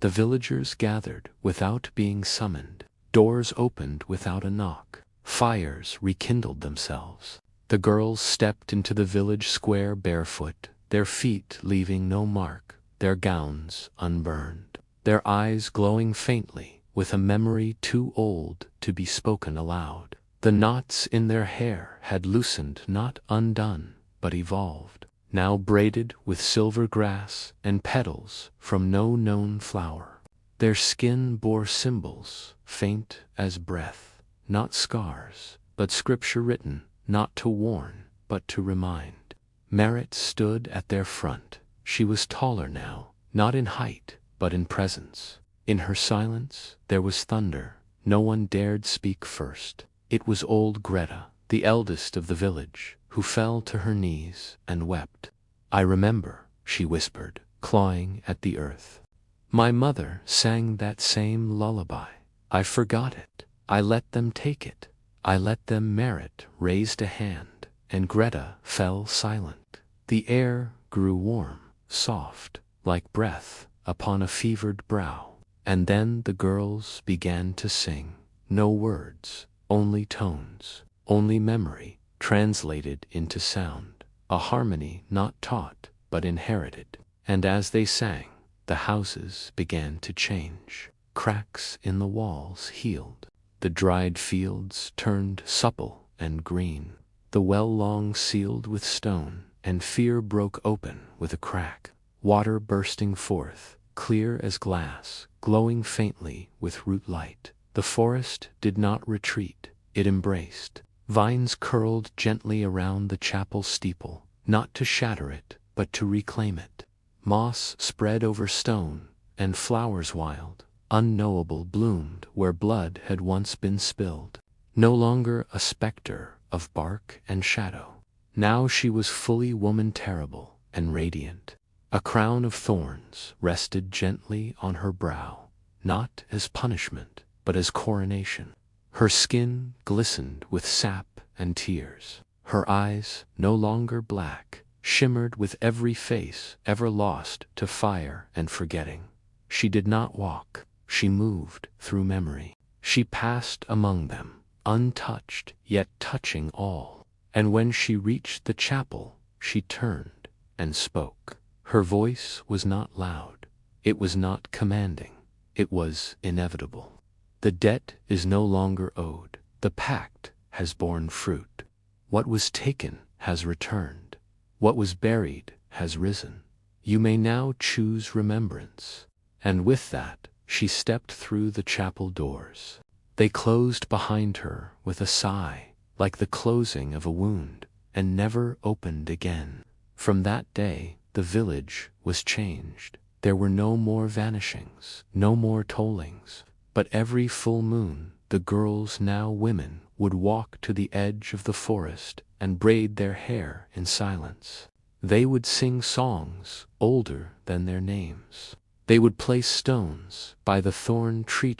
The villagers gathered without being summoned. Doors opened without a knock. Fires rekindled themselves. The girls stepped into the village square barefoot, their feet leaving no mark, their gowns unburned, their eyes glowing faintly with a memory too old to be spoken aloud. The knots in their hair had loosened, not undone, but evolved, now braided with silver grass and petals from no known flower. Their skin bore symbols, faint as breath, not scars, but scripture written, not to warn, but to remind. Merit stood at their front. She was taller now, not in height, but in presence. In her silence there was thunder. No one dared speak first. It was old Greta, the eldest of the village, who fell to her knees and wept. "I remember," she whispered, clawing at the earth. "My mother sang that same lullaby. I forgot it. I let them take it. I let them." Merit raised a hand, and Greta fell silent. The air grew warm, soft, like breath upon a fevered brow. And then the girls began to sing. No words, only tones, only memory, translated into sound. A harmony not taught, but inherited. And as they sang, the houses began to change. Cracks in the walls healed. The dried fields turned supple and green. The well long sealed with stone, and fear broke open with a crack. Water bursting forth, clear as glass, glowing faintly with root light. The forest did not retreat, it embraced. Vines curled gently around the chapel steeple, not to shatter it, but to reclaim it. Moss spread over stone, and flowers wild, unknowable, bloomed where blood had once been spilled. No longer a specter of bark and shadow. Now she was fully woman, terrible and radiant. A crown of thorns rested gently on her brow, not as punishment, but as coronation. Her skin glistened with sap and tears. Her eyes, no longer black, shimmered with every face ever lost to fire and forgetting. She did not walk, she moved through memory. She passed among them, untouched yet touching all. And when she reached the chapel, she turned and spoke. Her voice was not loud, it was not commanding, it was inevitable. The debt is no longer owed, the pact has borne fruit. What was taken has returned, what was buried has risen. You may now choose remembrance. And with that, she stepped through the chapel doors. They closed behind her with a sigh, like the closing of a wound, and never opened again. From that day, the village was changed. There were no more vanishings, no more tollings, but every full moon, the girls, now women, would walk to the edge of the forest and braid their hair in silence. They would sing songs older than their names. They would place stones by the thorn tree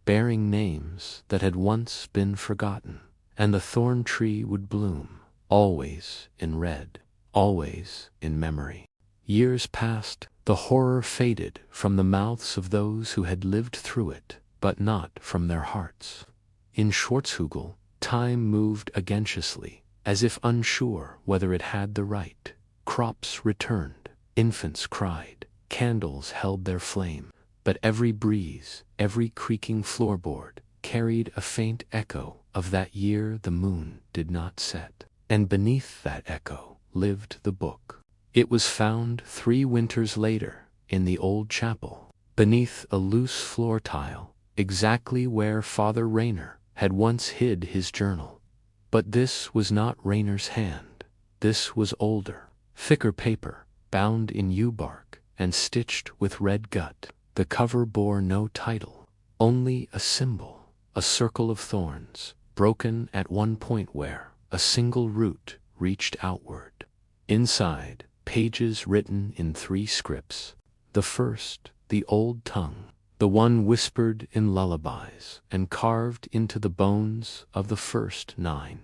bearing names that had once been forgotten. And the thorn tree would bloom, always in red, always in memory. Years passed, the horror faded from the mouths of those who had lived through it, but not from their hearts. In Schwarzhügel, time moved agenticiously, as if unsure whether it had the right. Crops returned, infants cried, candles held their flame, but every breeze, every creaking floorboard, carried a faint echo of that year the moon did not set. And beneath that echo lived the book. It was found 3 winters later in the old chapel, beneath a loose floor tile, exactly where Father Rayner had once hid his journal. But this was not Rayner's hand. This was older, thicker paper, bound in yew bark and stitched with red gut. The cover bore no title, only a symbol, a circle of thorns, broken at one point where a single root reached outward. Inside, pages written in 3 scripts. The first, the old tongue, the one whispered in lullabies and carved into the bones of the first 9.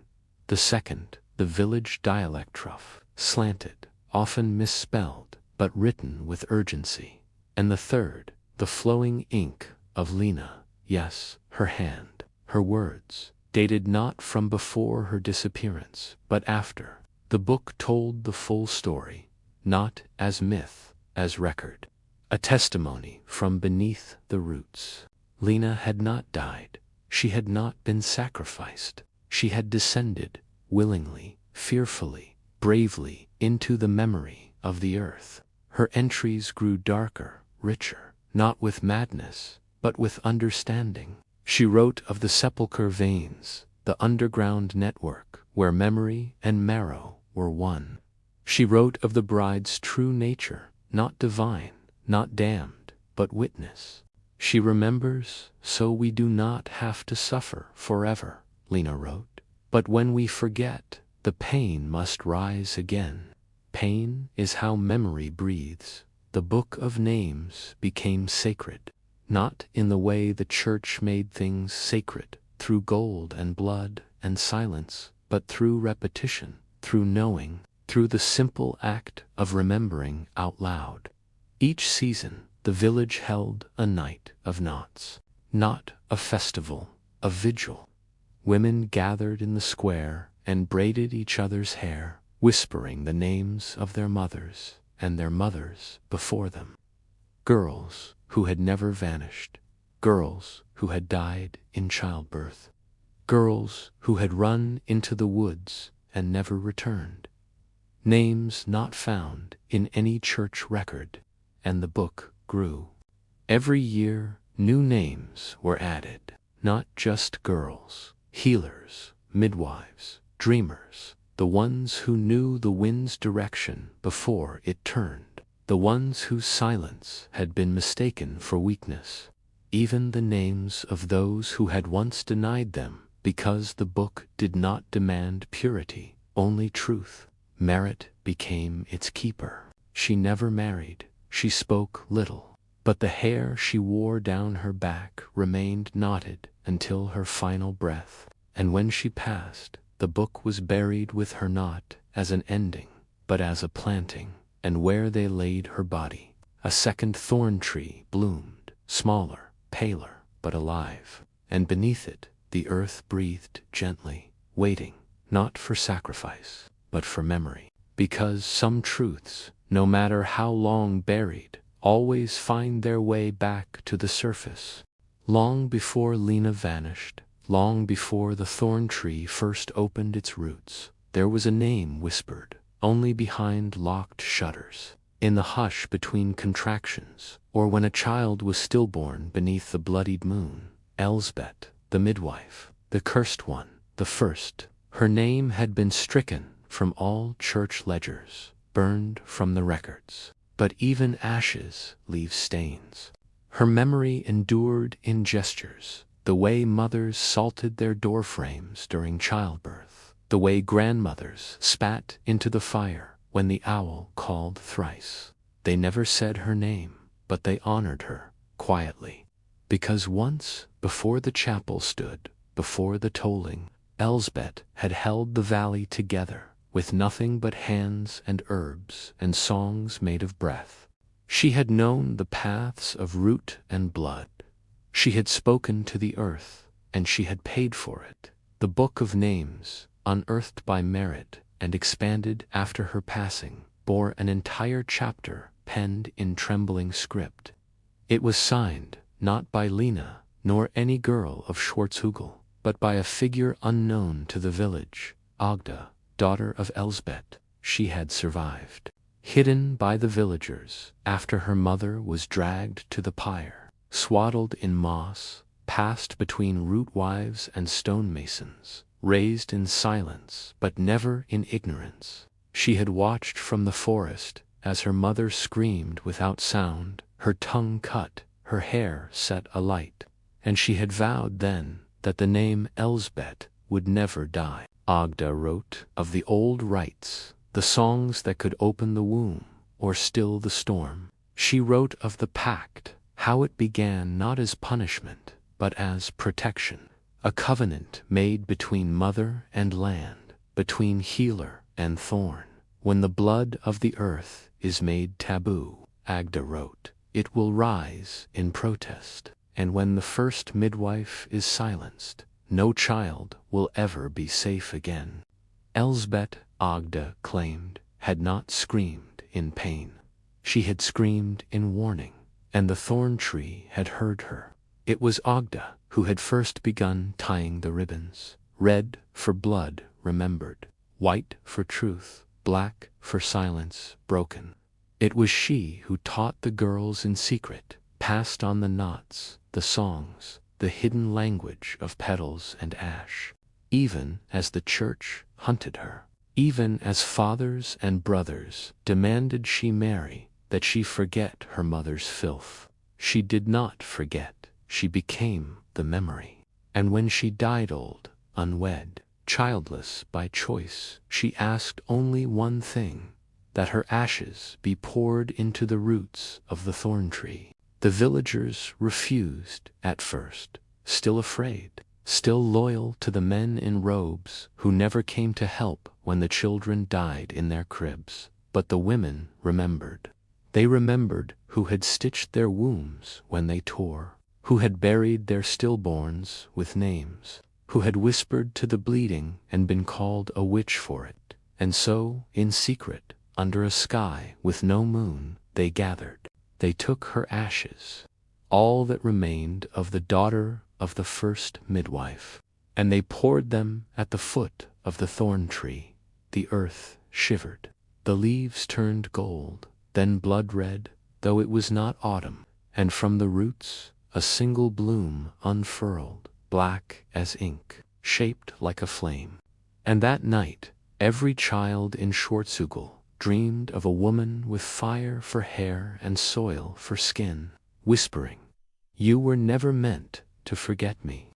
The second, the village dialect rough, slanted, often misspelled, but written with urgency. And the third, the flowing ink of Lena, yes, her hand, her words, dated not from before her disappearance, but after. The book told the full story, not as myth, as record. A testimony from beneath the roots. Lena had not died. She had not been sacrificed. She had descended, willingly, fearfully, bravely, into the memory of the earth. Her entries grew darker, richer, not with madness, but with understanding. She wrote of the sepulchre veins, the underground network, where memory and marrow were one. She wrote of the bride's true nature, not divine, not damned, but witness. She remembers, so we do not have to suffer forever, Lena wrote. But when we forget, the pain must rise again. Pain is how memory breathes. The book of names became sacred, not in the way the church made things sacred, through gold and blood and silence, but through repetition, through knowing, through the simple act of remembering out loud. Each season, the village held a night of knots, not a festival, a vigil. Women gathered in the square and braided each other's hair, whispering the names of their mothers and their mothers before them. Girls who had never vanished, girls who had died in childbirth, girls who had run into the woods and never returned. Names not found in any church record, and the book grew. Every year, new names were added, not just girls, healers, midwives, dreamers, the ones who knew the wind's direction before it turned, the ones whose silence had been mistaken for weakness, even the names of those who had once denied them because the book did not demand purity, only truth. Merit became its keeper. She never married. She spoke little, but the hair she wore down her back remained knotted until her final breath, and when she passed, the book was buried with her not as an ending, but as a planting, and where they laid her body, a second thorn tree bloomed, smaller, paler, but alive, and beneath it, the earth breathed gently, waiting, not for sacrifice, but for memory, because some truths, no matter how long buried, always find their way back to the surface. Long before Lena vanished, long before the thorn tree first opened its roots, there was a name whispered, only behind locked shutters, in the hush between contractions, or when a child was stillborn beneath the bloodied moon. Elsbeth, the midwife, the cursed one, the first. Her name had been stricken from all church ledgers, burned from the records, but even ashes leave stains. Her memory endured in gestures, the way mothers salted their doorframes during childbirth, the way grandmothers spat into the fire when the owl called thrice. They never said her name, but they honored her, quietly. Because once, before the chapel stood, before the tolling, Elsbeth had held the valley together, with nothing but hands and herbs and songs made of breath. She had known the paths of root and blood. She had spoken to the earth, and she had paid for it. The book of names, unearthed by merit and expanded after her passing, bore an entire chapter penned in trembling script. It was signed, not by Lena, nor any girl of Schwarzhügel, but by a figure unknown to the village, Agda, daughter of Elsbeth. She had survived. Hidden by the villagers after her mother was dragged to the pyre, swaddled in moss, passed between root wives and stonemasons, raised in silence but never in ignorance. She had watched from the forest as her mother screamed without sound, her tongue cut, her hair set alight, and she had vowed then that the name Elsbeth would never die. Agda wrote of the old rites, the songs that could open the womb or still the storm. She wrote of the pact, how it began not as punishment, but as protection, a covenant made between mother and land, between healer and thorn. When the blood of the earth is made taboo, Agda wrote, it will rise in protest. And when the first midwife is silenced, no child will ever be safe again. Elsbeth, Agda claimed, had not screamed in pain. She had screamed in warning, and the thorn tree had heard her. It was Agda who had first begun tying the ribbons, red for blood remembered, white for truth, black for silence broken. It was she who taught the girls in secret, passed on the knots, the songs, the hidden language of petals and ash. Even as the church hunted her, even as fathers and brothers demanded she marry, that she forget her mother's filth, she did not forget, she became the memory. And when she died old, unwed, childless by choice, she asked only one thing, that her ashes be poured into the roots of the thorn tree. The villagers refused at first, still afraid, still loyal to the men in robes who never came to help when the children died in their cribs. But the women remembered. They remembered who had stitched their wombs when they tore, who had buried their stillborns with names, who had whispered to the bleeding and been called a witch for it. And so, in secret, under a sky with no moon, they gathered. They took her ashes, all that remained of the daughter of the first midwife, and they poured them at the foot of the thorn tree. The earth shivered. The leaves turned gold, then blood red, though it was not autumn, and from the roots a single bloom unfurled, black as ink, shaped like a flame. And that night, every child in Schwarzhügel dreamed of a woman with fire for hair and soil for skin, whispering, "You were never meant to forget me."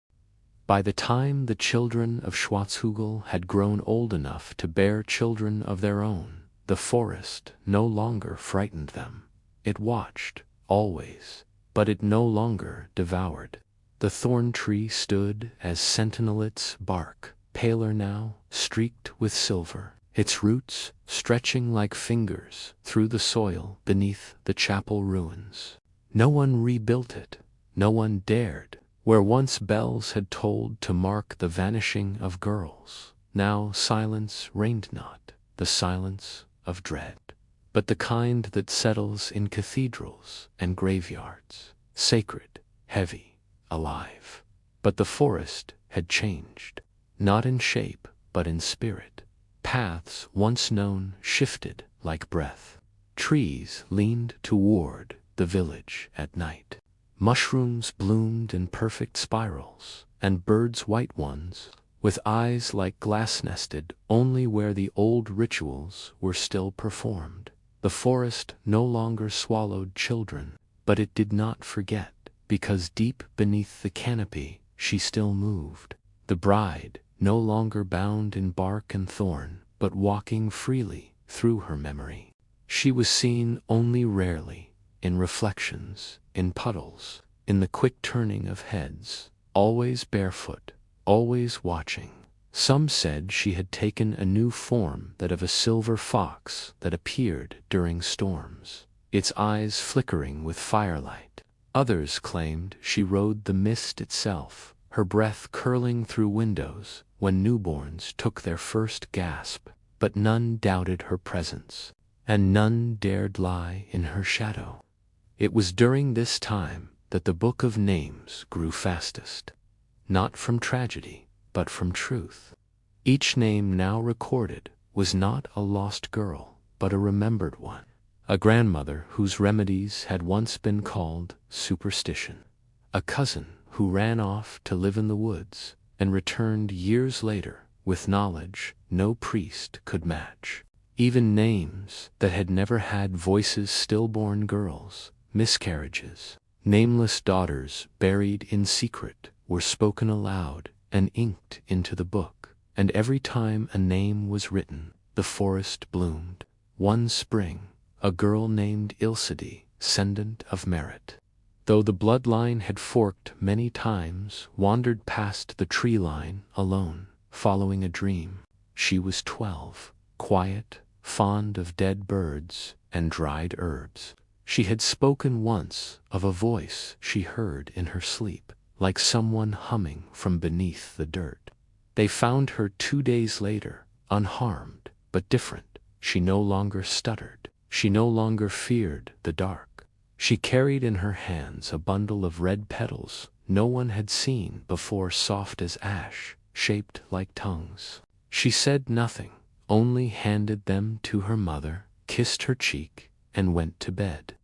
By the time the children of Schwarzhügel had grown old enough to bear children of their own, the forest no longer frightened them. It watched, always, but it no longer devoured. The thorn tree stood as sentinel, its bark, paler now, streaked with silver, its roots stretching like fingers through the soil beneath the chapel ruins. No one rebuilt it, no one dared. Where once bells had tolled to mark the vanishing of girls, now silence reigned not, the silence of dread, but the kind that settles in cathedrals and graveyards, sacred, heavy, alive. But the forest had changed, not in shape, but in spirit. Paths once known shifted like breath. Trees leaned toward the village at night. Mushrooms bloomed in perfect spirals, and birds, white ones, with eyes like glass, nested only where the old rituals were still performed. The forest no longer swallowed children, but it did not forget, because deep beneath the canopy she still moved. The bride, no longer bound in bark and thorn, but walking freely through her memory. She was seen only rarely, in reflections, in puddles, in the quick turning of heads, always barefoot, always watching. Some said she had taken a new form, that of a silver fox that appeared during storms, its eyes flickering with firelight. Others claimed she rode the mist itself, her breath curling through windows when newborns took their first gasp. But none doubted her presence, and none dared lie in her shadow. It was during this time that the book of names grew fastest, not from tragedy, but from truth. Each name now recorded was not a lost girl, but a remembered one, a grandmother whose remedies had once been called superstition, a cousin who ran off to live in the woods and returned years later with knowledge no priest could match. Even names that had never had voices, stillborn girls, miscarriages, nameless daughters buried in secret, were spoken aloud and inked into the book. And every time a name was written, the forest bloomed. One spring, a girl named Ilsa, descendant of merit, though the bloodline had forked many times, wandered past the tree line alone, following a dream. She was 12, quiet, fond of dead birds and dried herbs. She had spoken once of a voice she heard in her sleep, like someone humming from beneath the dirt. They found her 2 days later, unharmed, but different. She no longer stuttered. She no longer feared the dark. She carried in her hands a bundle of red petals no one had seen before, soft as ash, shaped like tongues. She said nothing, only handed them to her mother, kissed her cheek, and went to bed.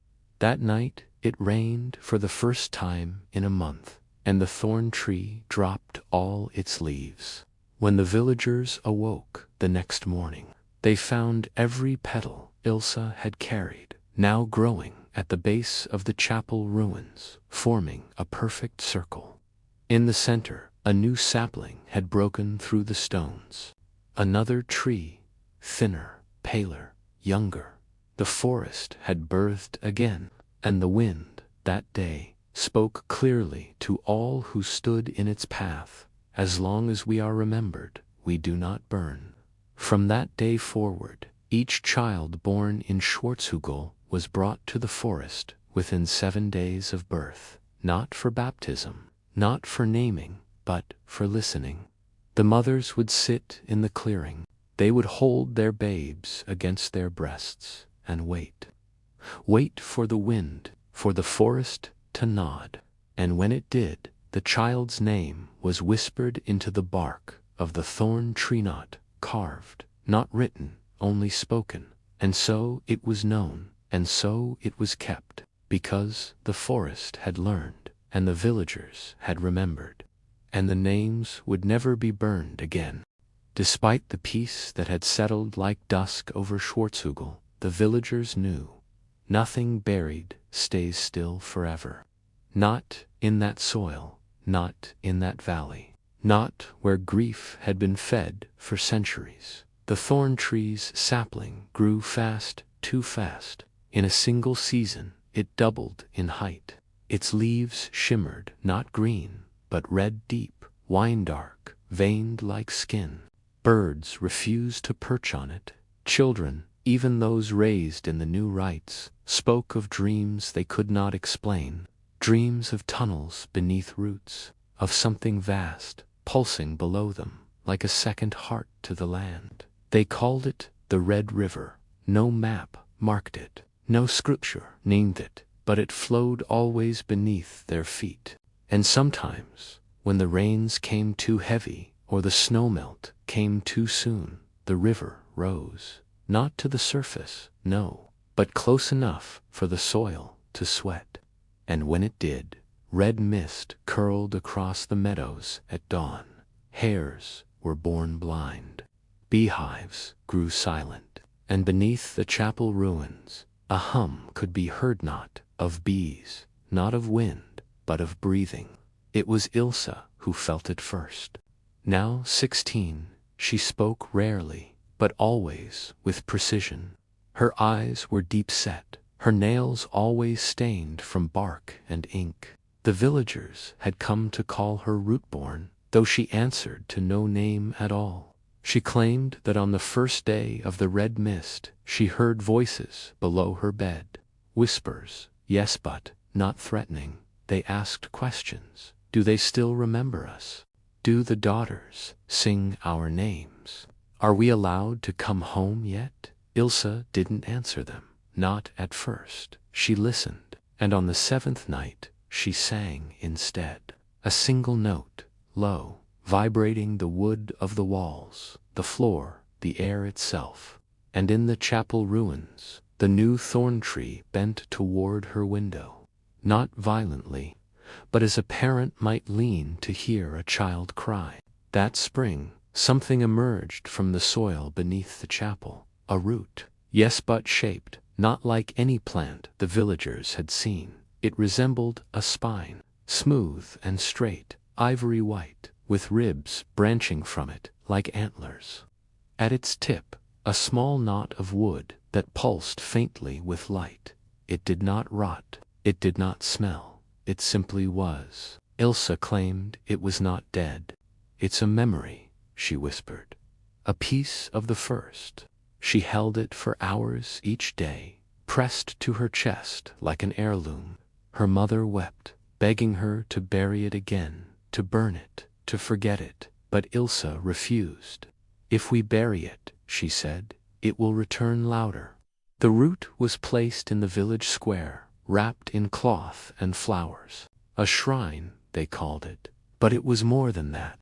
That night it rained for the first time in a month, and the thorn tree dropped all its leaves. When the villagers awoke the next morning, they found every petal Ilsa had carried now growing at the base of the chapel ruins, forming a perfect circle. In the center, a new sapling had broken through the stones. Another tree, thinner, paler, younger. The forest had birthed again, and the wind, that day, spoke clearly to all who stood in its path. As long as we are remembered, we do not burn. From that day forward, each child born in Schwarzhügel was brought to the forest within 7 days of birth, not for baptism, not for naming, but for listening. The mothers would sit in the clearing. They would hold their babes against their breasts and wait. Wait for the wind, for the forest to nod. And when it did, the child's name was whispered into the bark of the thorn tree knot, carved, not written, only spoken. And so it was known, and so it was kept, because the forest had learned, and the villagers had remembered. And the names would never be burned again. Despite the peace that had settled like dusk over Schwarzhügel, the villagers knew nothing buried stays still forever. Not in that soil, not in that valley, not where grief had been fed for centuries. The thorn tree's sapling grew fast, too fast. In a single season, it doubled in height. Its leaves shimmered, not green, but red deep, wine dark, veined like skin. Birds refused to perch on it. Children, even those raised in the new rites, spoke of dreams they could not explain. Dreams of tunnels beneath roots, of something vast, pulsing below them, like a second heart to the land. They called it the Red River. No map marked it, no scripture named it, but it flowed always beneath their feet. And sometimes, when the rains came too heavy, or the snowmelt came too soon, the river rose, not to the surface, no, but close enough for the soil to sweat. And when it did, red mist curled across the meadows at dawn. Hares were born blind. Beehives grew silent. And beneath the chapel ruins, a hum could be heard, not of bees, not of wind, but of breathing. It was Ilsa who felt it first. Now 16, she spoke rarely, but always with precision. Her eyes were deep set, her nails always stained from bark and ink. The villagers had come to call her root-born, though she answered to no name at all. She claimed that on the first day of the red mist, she heard voices below her bed. Whispers, yes, but not threatening. They asked questions. Do they still remember us? Do the daughters sing our names? Are we allowed to come home yet? Ilsa didn't answer them. Not at first. She listened, and on the 7th night, she sang instead. A single note, low, vibrating the wood of the walls, the floor, the air itself. And in the chapel ruins, the new thorn tree bent toward her window. Not violently, but as a parent might lean to hear a child cry. That spring, something emerged from the soil beneath the chapel. A root. Yes, but shaped, not like any plant the villagers had seen. It resembled a spine, smooth and straight, ivory white, with ribs branching from it like antlers. At its tip, a small knot of wood that pulsed faintly with light. It did not rot, it did not smell, it simply was. Ilsa claimed it was not dead. It's a memory, she whispered. A piece of the first. She held it for hours each day, pressed to her chest like an heirloom. Her mother wept, begging her to bury it again, to burn it, to forget it, but Ilsa refused. "If we bury it," she said, "it will return louder." The root was placed in the village square, wrapped in cloth and flowers. A shrine, they called it, but it was more than that.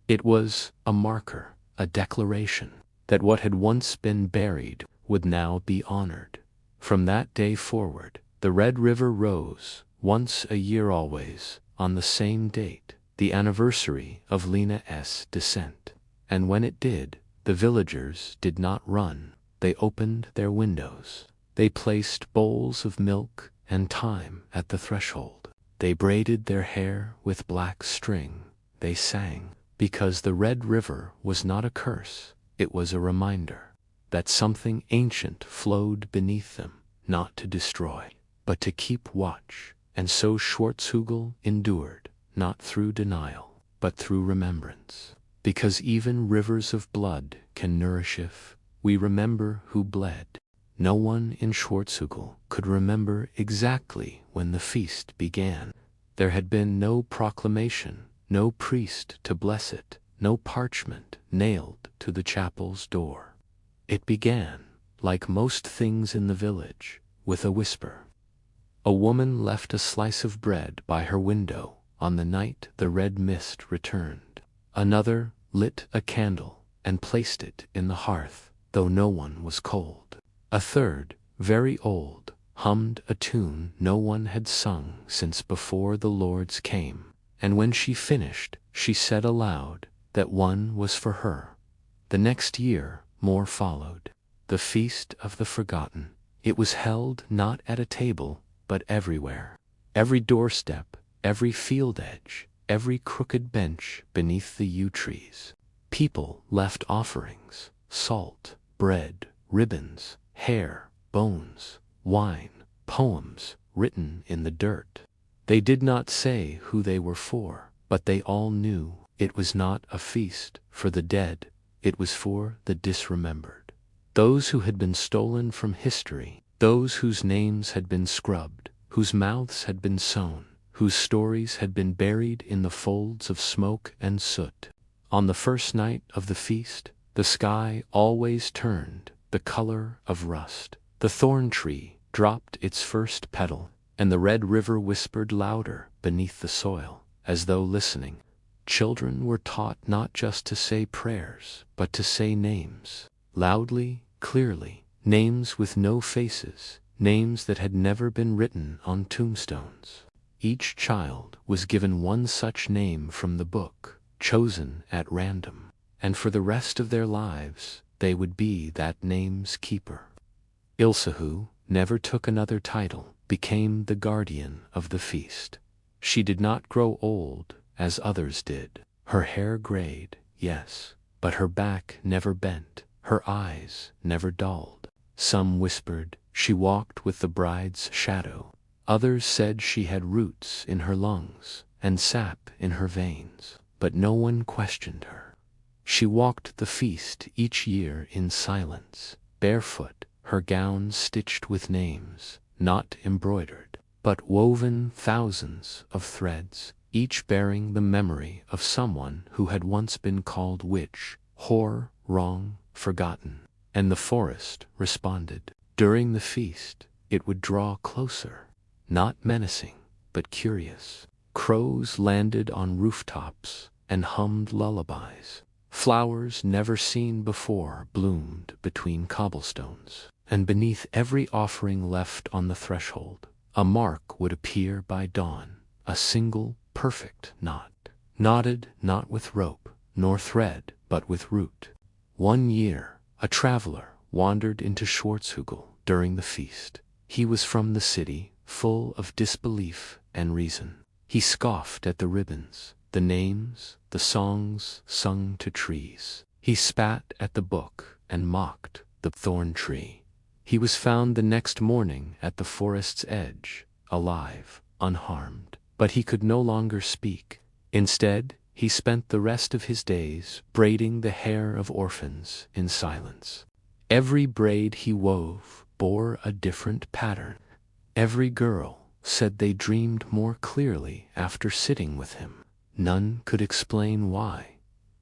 It was a marker, a declaration, that what had once been buried would now be honored. From that day forward, the Red River rose, once a year always, on the same date, the anniversary of Lena's descent. And when it did, the villagers did not run. They opened their windows. They placed bowls of milk and thyme at the threshold. They braided their hair with black string. They sang, because the Red River was not a curse, it was a reminder that something ancient flowed beneath them, not to destroy, but to keep watch. And so Schwarzhügel endured, not through denial, but through remembrance. Because even rivers of blood can nourish if we remember who bled. No one in Schwarzhügel could remember exactly when the feast began. There had been no proclamation, no priest to bless it, no parchment nailed to the chapel's door. It began, like most things in the village, with a whisper. A woman left a slice of bread by her window on the night the red mist returned. Another lit a candle and placed it in the hearth, though no one was cold. A third, very old, hummed a tune no one had sung since before the Lords came, and when she finished, she said aloud that one was for her. The next year, more followed. The Feast of the Forgotten. It was held not at a table, but everywhere. Every doorstep, every field edge, every crooked bench beneath the yew trees. People left offerings, salt, bread, ribbons, hair, bones, wine, poems written in the dirt. They did not say who they were for, but they all knew it was not a feast for the dead, it was for the disremembered. Those who had been stolen from history, those whose names had been scrubbed, whose mouths had been sewn, whose stories had been buried in the folds of smoke and soot. On the first night of the feast, the sky always turned the color of rust. The thorn tree dropped its first petal, and the Red River whispered louder beneath the soil, as though listening. Children were taught not just to say prayers, but to say names, loudly, clearly, names with no faces, names that had never been written on tombstones. Each child was given one such name from the book, chosen at random, and for the rest of their lives they would be that name's keeper. Ilsa, who never took another title, became the guardian of the feast. She did not grow old as others did. Her hair grayed, yes, but her back never bent, her eyes never dulled. Some whispered she walked with the bride's shadow. Others said she had roots in her lungs and sap in her veins, but no one questioned her. She walked the feast each year in silence, barefoot, her gown stitched with names, not embroidered, but woven thousands of threads, each bearing the memory of someone who had once been called witch, whore, wrong, forgotten. And the forest responded. During the feast, it would draw closer, not menacing, but curious. Crows landed on rooftops and hummed lullabies. Flowers never seen before bloomed between cobblestones, and beneath every offering left on the threshold, a mark would appear by dawn, a single perfect knot, knotted not with rope nor thread, but with root. One year, a traveler wandered into Schwarzhügel during the feast. He was from the city, full of disbelief and reason. He scoffed at the ribbons, the names, the songs sung to trees. He spat at the book and mocked the thorn tree. He was found the next morning at the forest's edge, alive, unharmed, but he could no longer speak. Instead, he spent the rest of his days braiding the hair of orphans in silence. Every braid he wove bore a different pattern. Every girl said they dreamed more clearly after sitting with him. None could explain why.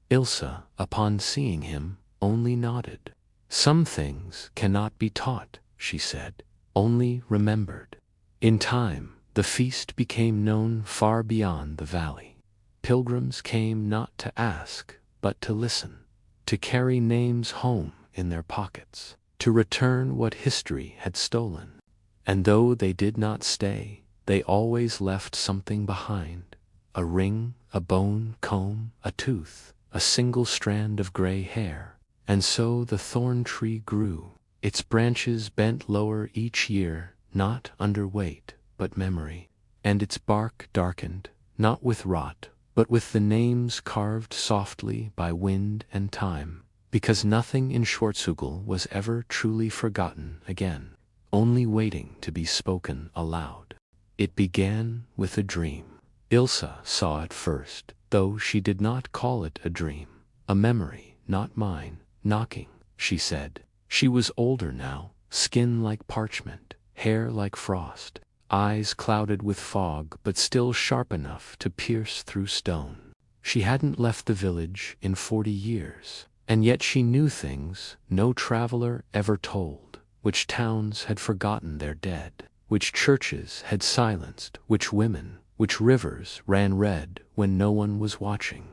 Ilsa, upon seeing him, only nodded. Some things cannot be taught, she said, only remembered. In time, the feast became known far beyond the valley. Pilgrims came not to ask, but to listen, to carry names home in their pockets, to return what history had stolen. And though they did not stay, they always left something behind: a ring, a bone, comb, a tooth, a single strand of gray hair. And so the thorn tree grew. Its branches bent lower each year, not under weight, but memory. And its bark darkened, not with rot, but with the names carved softly by wind and time, because nothing in Schwarzhügel was ever truly forgotten again, only waiting to be spoken aloud. It began with a dream. Ilsa saw it first, though she did not call it a dream. A memory, not mine, knocking, she said. She was older now, skin like parchment, hair like frost, eyes clouded with fog but still sharp enough to pierce through stone. She hadn't left the village in 40 years, and yet she knew things no traveler ever told, which towns had forgotten their dead, which churches had silenced, which women, which rivers ran red when no one was watching.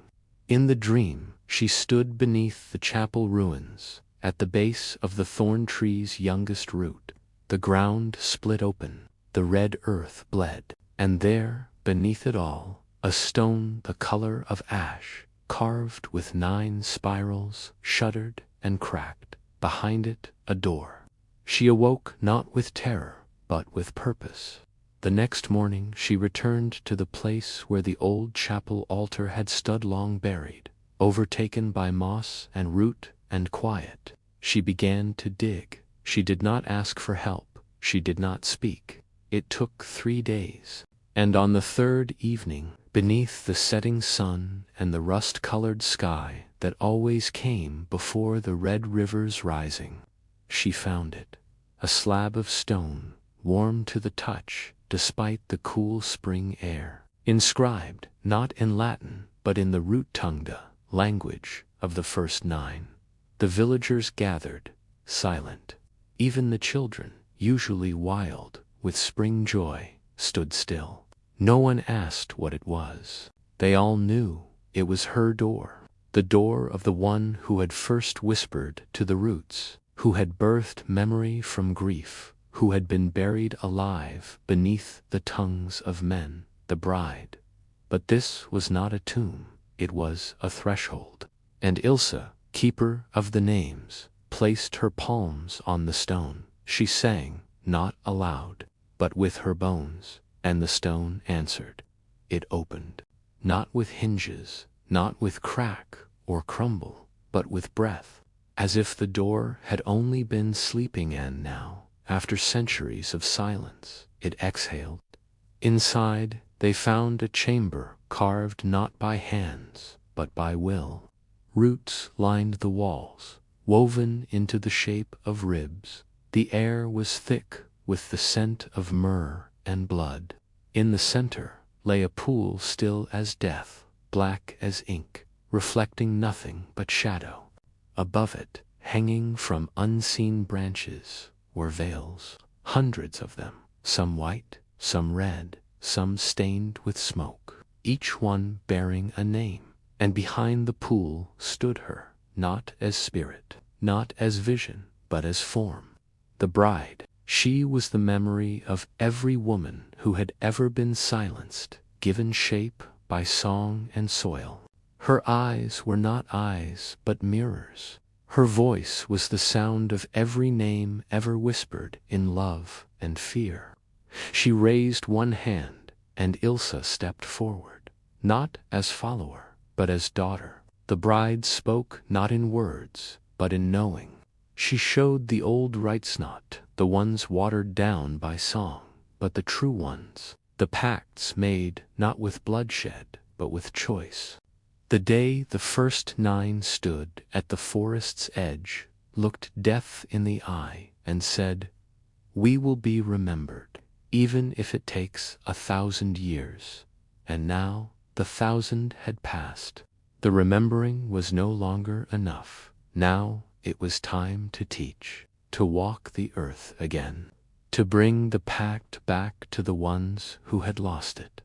In the dream, she stood beneath the chapel ruins, at the base of the thorn tree's youngest root. The ground split open, the red earth bled, and there, beneath it all, a stone the color of ash, carved with 9 spirals, shuddered and cracked. Behind it, a door. She awoke not with terror, but with purpose. The next morning she returned to the place where the old chapel altar had stood long buried, overtaken by moss and root and quiet. She began to dig. She did not ask for help. She did not speak. It took 3 days. And on the 3rd evening, beneath the setting sun and the rust-colored sky that always came before the red river's rising, she found it. A slab of stone, warm to the touch despite the cool spring air. Inscribed, not in Latin, but in the root-tongued language of the first 9. The villagers gathered, silent. Even the children, usually wild with spring joy, stood still. No one asked what it was. They all knew it was her door, the door of the one who had first whispered to the roots, who had birthed memory from grief, who had been buried alive beneath the tongues of men, the bride. But this was not a tomb, it was a threshold. And Ilsa, keeper of the names, placed her palms on the stone. She sang, not aloud, but with her bones, and the stone answered. It opened, not with hinges, not with crack or crumble, but with breath, as if the door had only been sleeping, and now, after centuries of silence, it exhaled. Inside, they found a chamber carved not by hands, but by will. Roots lined the walls, woven into the shape of ribs. The air was thick with the scent of myrrh and blood. In the center lay a pool still as death, black as ink, reflecting nothing but shadow. Above it, hanging from unseen branches, were veils, hundreds of them, some white, some red, some stained with smoke, each one bearing a name. And behind the pool stood her, not as spirit, not as vision, but as form. The bride. She was the memory of every woman who had ever been silenced, given shape by song and soil. Her eyes were not eyes, but mirrors. Her voice was the sound of every name ever whispered in love and fear. She raised one hand, and Ilsa stepped forward, not as follower, but as daughter. The bride spoke not in words, but in knowing. She showed the old rites, not the ones watered down by song, but the true ones, the pacts made not with bloodshed, but with choice. The day the first 9 stood at the forest's edge, looked death in the eye, and said, We will be remembered, even if it takes 1,000 years. And now the 1,000 had passed. The remembering was no longer enough. Now it was time to teach, to walk the earth again, to bring the pact back to the ones who had lost it.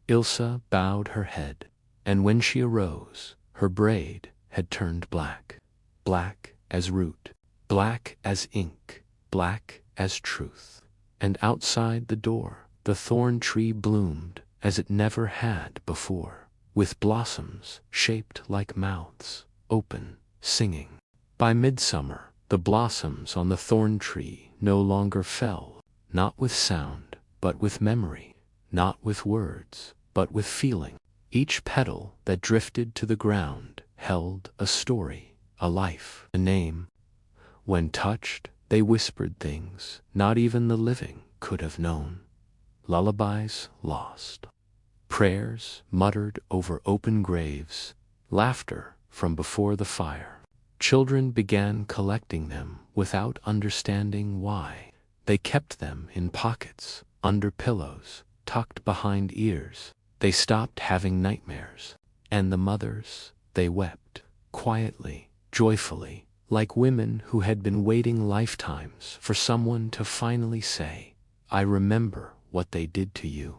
Ilsa bowed her head, and when she arose, her braid had turned black. Black as root, black as ink, black as truth. And outside the door, the thorn tree bloomed as it never had before, with blossoms shaped like mouths, open, singing. By midsummer, the blossoms on the thorn tree no longer fell, not with sound, but with memory, not with words, but with feeling. Each petal that drifted to the ground held a story, a life, a name. When touched, they whispered things not even the living could have known. Lullabies lost, prayers muttered over open graves, laughter from before the fire. Children began collecting them without understanding why. They kept them in pockets, under pillows, tucked behind ears. They stopped having nightmares. And the mothers, they wept, quietly, joyfully, like women who had been waiting lifetimes for someone to finally say, "I remember what they did to you."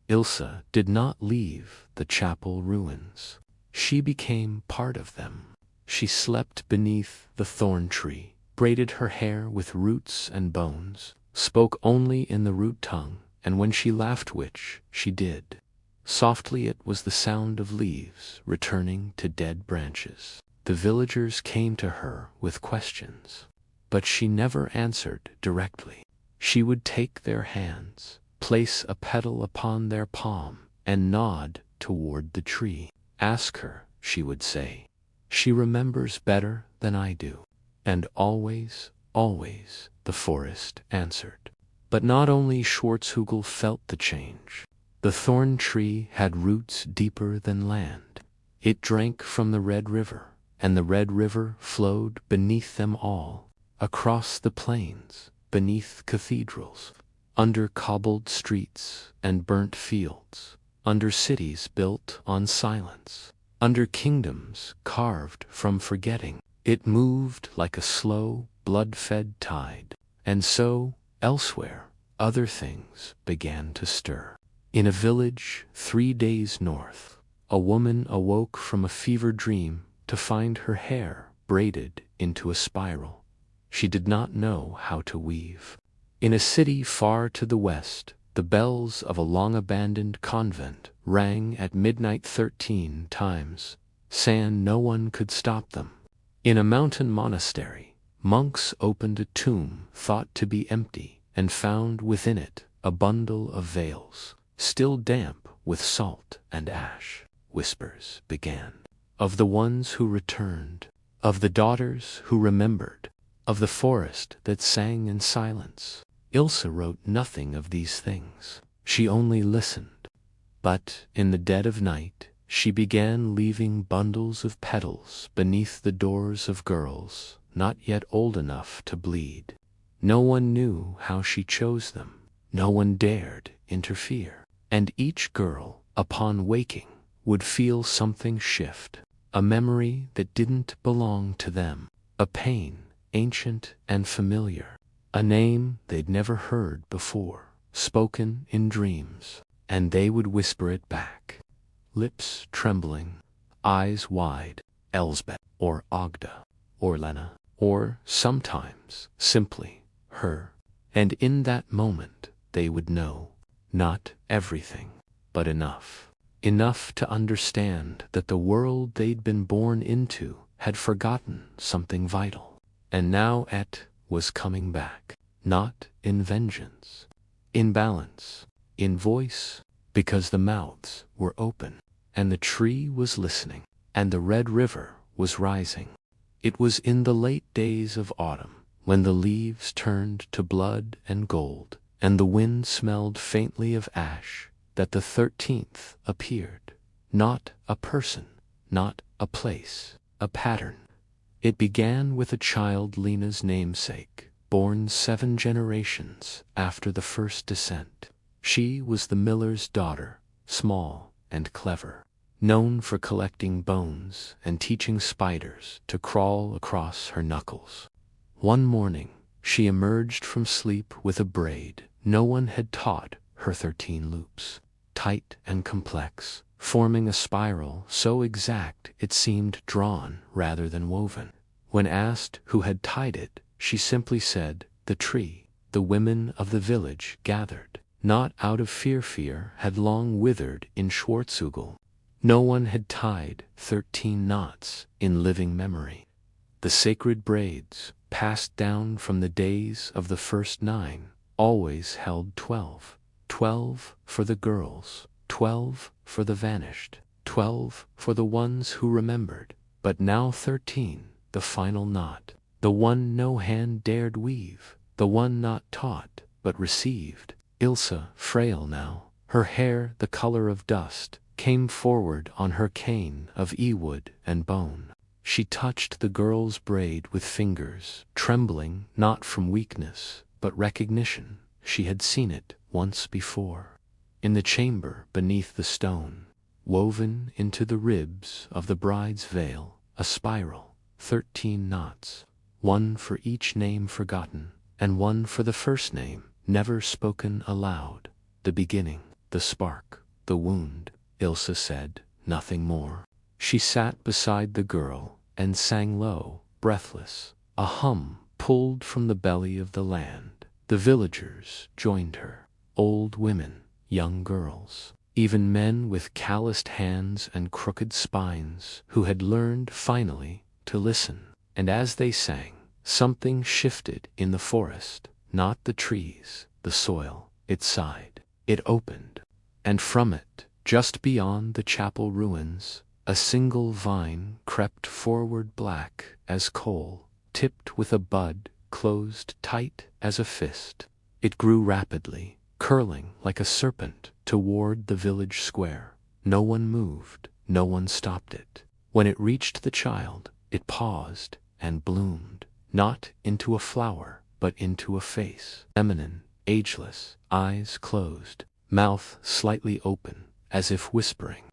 Ilsa did not leave the chapel ruins. She became part of them. She slept beneath the thorn tree, braided her hair with roots and bones, spoke only in the root tongue, and when she laughed, which she did, softly, it was the sound of leaves returning to dead branches. The villagers came to her with questions, but she never answered directly. She would take their hands, place a petal upon their palm, and nod toward the tree. "Ask her," she would say. "She remembers better than I do." And always, always, the forest answered. But not only Schwarzhügel felt the change. The thorn tree had roots deeper than land. It drank from the Red River, and the Red River flowed beneath them all, across the plains, beneath cathedrals, under cobbled streets and burnt fields, under cities built on silence, under kingdoms carved from forgetting. It moved like a slow, blood-fed tide. And so, elsewhere, other things began to stir. In a village 3 days north, a woman awoke from a fever dream to find her hair braided into a spiral. She did not know how to weave. In a city far to the west, the bells of a long-abandoned convent rang at midnight 13 times, saying no one could stop them. In a mountain monastery, monks opened a tomb thought to be empty and found within it a bundle of veils, still damp with salt and ash. Whispers began, of the ones who returned, of the daughters who remembered, of the forest that sang in silence. Ilsa wrote nothing of these things. She only listened. But in the dead of night, she began leaving bundles of petals beneath the doors of girls not yet old enough to bleed. No one knew how she chose them. No one dared interfere. And each girl, upon waking, would feel something shift, a memory that didn't belong to them, a pain ancient and familiar, a name they'd never heard before, spoken in dreams, and they would whisper it back, lips trembling, eyes wide, Elsbeth, or Agda, or Lena, or sometimes simply her. And in that moment they would know, not everything, but enough. Enough to understand that the world they'd been born into had forgotten something vital. And now Etched was coming back, not in vengeance, in balance, in voice, because the mouths were open, and the tree was listening, and the Red River was rising. It was in the late days of autumn, when the leaves turned to blood and gold, and the wind smelled faintly of ash, that the 13th appeared. Not a person, not a place, a pattern. It began with a child, Lena's namesake, born 7 generations after the first descent. She was the miller's daughter, small and clever, known for collecting bones and teaching spiders to crawl across her knuckles. One morning, she emerged from sleep with a braid no one had taught her 13 loops, tight and complex, forming a spiral so exact it seemed drawn rather than woven. When asked who had tied it, she simply said, "The tree." The women of the village gathered, not out of fear had long withered in Schwarzhügel. No one had tied 13 knots in living memory. The sacred braids, passed down from the days of the first 9, always held 12. 12 for the girls, 12 for the vanished, 12 for the ones who remembered, but now 13, the final knot, the one no hand dared weave, the one not taught but received. Ilsa, frail now, her hair the color of dust, came forward on her cane of wood and bone. She touched the girl's braid with fingers, trembling not from weakness, but recognition. She had seen it once before. In the chamber beneath the stone, woven into the ribs of the bride's veil, a spiral, 13 knots, one for each name forgotten, and one for the first name never spoken aloud. The beginning, the spark, the wound. Ilsa said nothing more. She sat beside the girl and sang low, breathless. A hum pulled from the belly of the land. The villagers joined her, old women, young girls, even men with calloused hands and crooked spines who had learned finally to listen. And as they sang, something shifted in the forest, not the trees, the soil. It sighed, it opened, and from it, just beyond the chapel ruins, a single vine crept forward, black as coal, tipped with a bud closed tight as a fist. It grew rapidly, curling like a serpent toward the village square. No one moved, no one stopped it. When it reached the child, it paused and bloomed, not into a flower, but into a face, feminine, ageless, eyes closed, mouth slightly open, as if whispering.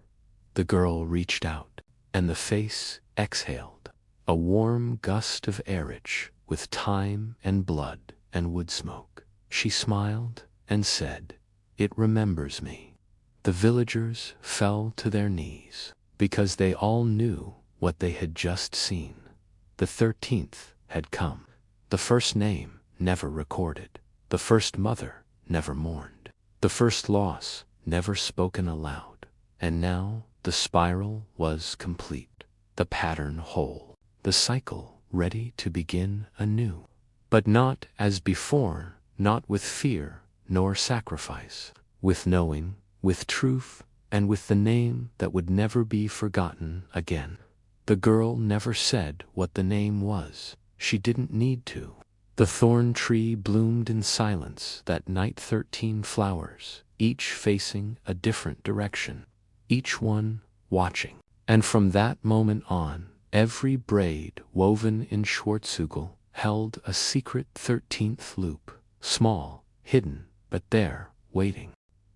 The girl reached out, and the face exhaled, a warm gust of airage with thyme and blood and wood smoke. She smiled and said, "It remembers me." The villagers fell to their knees, because they all knew what they had just seen. The 13th had come. The first name never recorded. The first mother never mourned. The first loss never spoken aloud. And now the spiral was complete, the pattern whole, the cycle ready to begin anew. But not as before, not with fear nor sacrifice, with knowing, with truth, and with the name that would never be forgotten again. The girl never said what the name was. She didn't need to. The thorn tree bloomed in silence that night, 13 flowers, each facing a different direction, each one watching. And from that moment on, every braid woven in Schwarzhügel held a secret 13th loop, small, hidden, but there, waiting.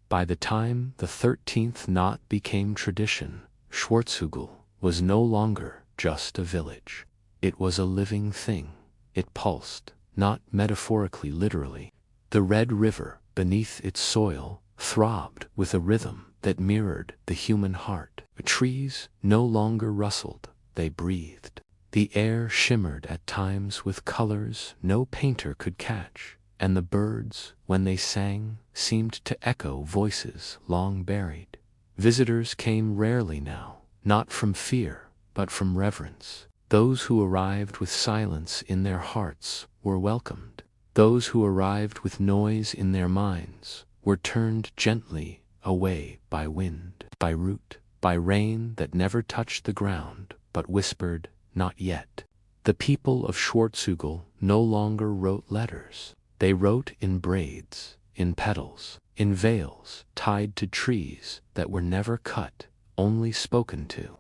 By the time the 13th knot became tradition, Schwarzhügel was no longer just a village. It was a living thing. It pulsed, not metaphorically, literally. The red river beneath its soil throbbed with a rhythm that mirrored the human heart. The trees no longer rustled, they breathed. The air shimmered at times with colors no painter could catch, and the birds, when they sang, seemed to echo voices long buried. Visitors came rarely now, not from fear, but from reverence. Those who arrived with silence in their hearts were welcomed. Those who arrived with noise in their minds were turned gently away by wind, by root, by rain that never touched the ground, but whispered, "Not yet." The people of Schwarzhügel no longer wrote letters. They wrote in braids, in petals, in veils tied to trees that were never cut, only spoken to.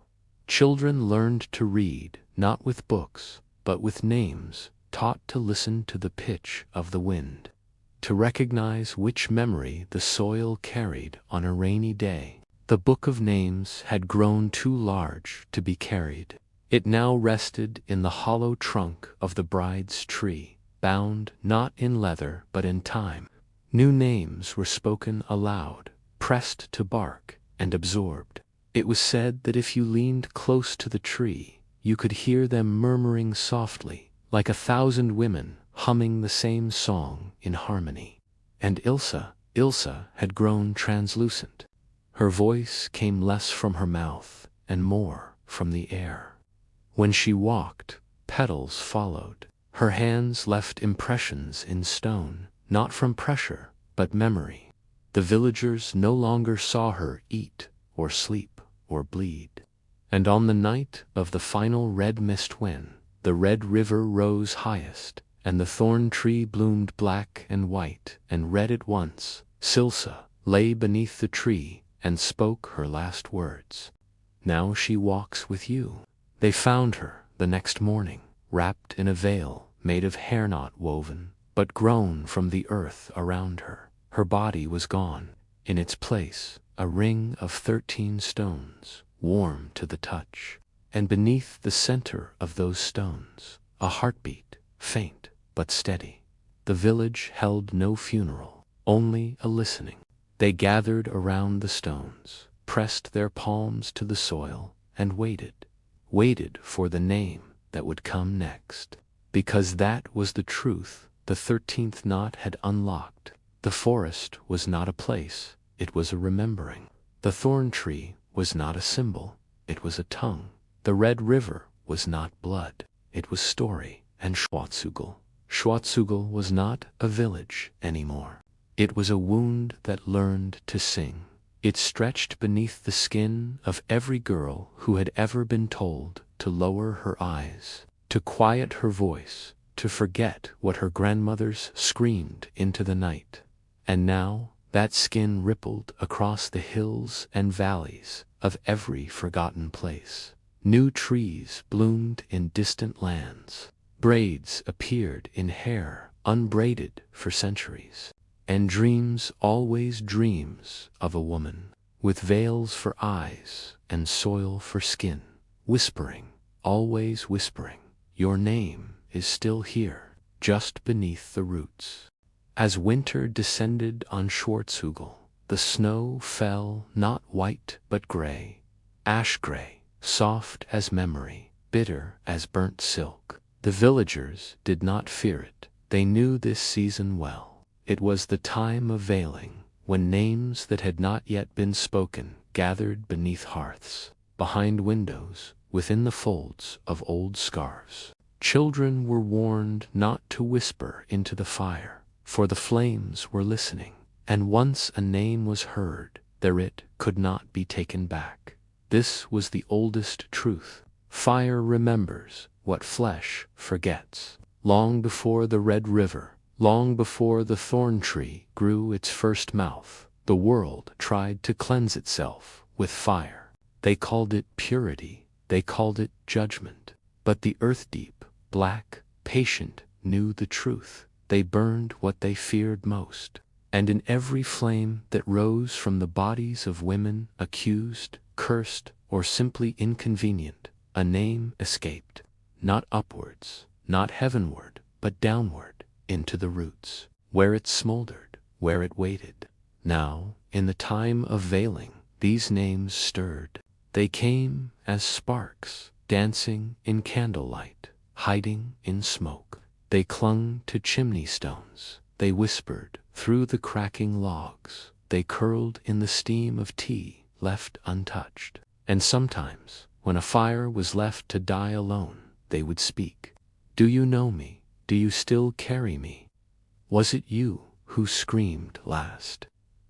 Children learned to read, not with books, but with names, taught to listen to the pitch of the wind, to recognize which memory the soil carried on a rainy day. The book of names had grown too large to be carried. It now rested in the hollow trunk of the bride's tree, bound not in leather but in time. New names were spoken aloud, pressed to bark, and absorbed. It was said that if you leaned close to the tree, you could hear them murmuring softly, like 1,000 women humming the same song in harmony. And Ilsa had grown translucent. Her voice came less from her mouth and more from the air. When she walked, Petals followed. Her hands left impressions in stone, not from pressure, but memory. The villagers no longer saw her eat or sleep or bleed. And on the night of the final red mist, when the red river rose highest, and the thorn tree bloomed black and white and red at once, Ilsa lay beneath the tree and spoke her last words. Now she walks with you. They found her the next morning, wrapped in a veil made of hair not woven, but grown from the earth around her. Her body was gone. In its place, a ring of 13 stones, warm to the touch. And beneath the center of those stones, a heartbeat, faint but steady. The village held no funeral, only a listening. They gathered around the stones, pressed their palms to the soil, and waited for the name that would come next. Because that was the truth the 13th Knot had unlocked. The forest was not a place, it was a remembering. The thorn tree was not a symbol, it was a tongue. The red river was not blood, it was story. And Schwarzhügel was not a village anymore. It was a wound that learned to sing. It stretched beneath the skin of every girl who had ever been told to lower her eyes, to quiet her voice, to forget what her grandmothers screamed into the night. And now that skin rippled across the hills and valleys of every forgotten place. New trees bloomed in distant lands. Braids appeared in hair unbraided for centuries. And dreams, always dreams of a woman, with veils for eyes and soil for skin, whispering, always whispering, your name is still here, just beneath the roots. As winter descended on Schwarzhügel, the snow fell not white but gray, ash gray, soft as memory, bitter as burnt silk. The villagers did not fear it. They knew this season well. It was the time of veiling, when names that had not yet been spoken gathered beneath hearths, behind windows, within the folds of old scarves. Children were warned not to whisper into the fire, for the flames were listening, and once a name was heard, there it could not be taken back. This was the oldest truth. Fire remembers what flesh forgets. Long before the red river, long before the thorn tree grew its first mouth, the world tried to cleanse itself with fire. They called it purity, they called it judgment. But the earth deep, black, patient, knew the truth. They burned what they feared most. And in every flame that rose from the bodies of women accused, cursed, or simply inconvenient, a name escaped. Not upwards, not heavenward, but downward, into the roots, where it smoldered, where it waited. Now, in the time of veiling, these names stirred. They came as sparks, dancing in candlelight, hiding in smoke. They clung to chimney stones. They whispered through the cracking logs. They curled in the steam of tea left untouched. And sometimes, when a fire was left to die alone, they would speak. Do you know me? Do you still carry me? Was it you who screamed last?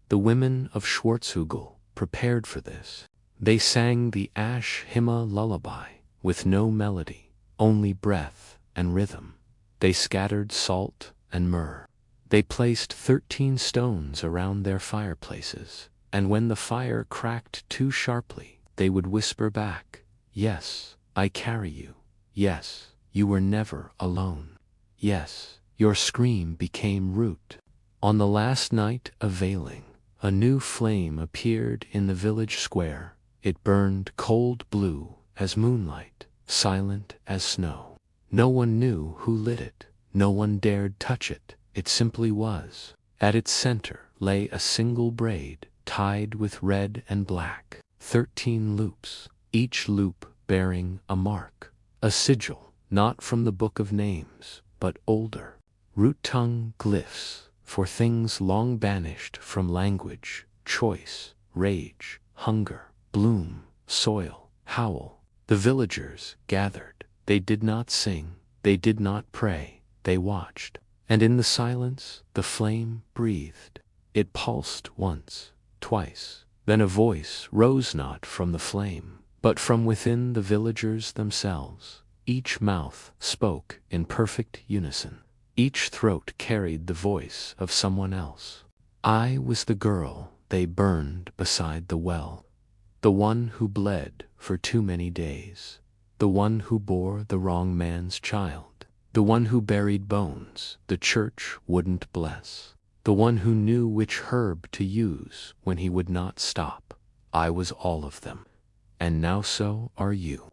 The women of Schwarzhügel prepared for this. They sang the ash hymn lullaby with no melody, only breath and rhythm. They scattered salt and myrrh. They placed 13 stones around their fireplaces, and when the fire cracked too sharply, they would whisper back, Yes, I carry you. Yes, you were never alone. Yes, your scream became root. On the last night of veiling, a new flame appeared in the village square. It burned cold blue as moonlight, silent as snow. No one knew who lit it. No one dared touch it. It simply was. At its center lay a single braid, tied with red and black, 13 loops, each loop bearing a mark, a sigil, not from the book of names, but older. Root-tongue glyphs for things long banished from language, choice, rage, hunger, bloom, soil, howl. The villagers gathered. They did not sing, they did not pray, they watched. And in the silence, the flame breathed. It pulsed once, twice. Then a voice rose not from the flame, but from within the villagers themselves. Each mouth spoke in perfect unison. Each throat carried the voice of someone else. I was the girl they burned beside the well. The one who bled for too many days. The one who bore the wrong man's child. The one who buried bones the church wouldn't bless. The one who knew which herb to use when he would not stop. I was all of them. And now so are you.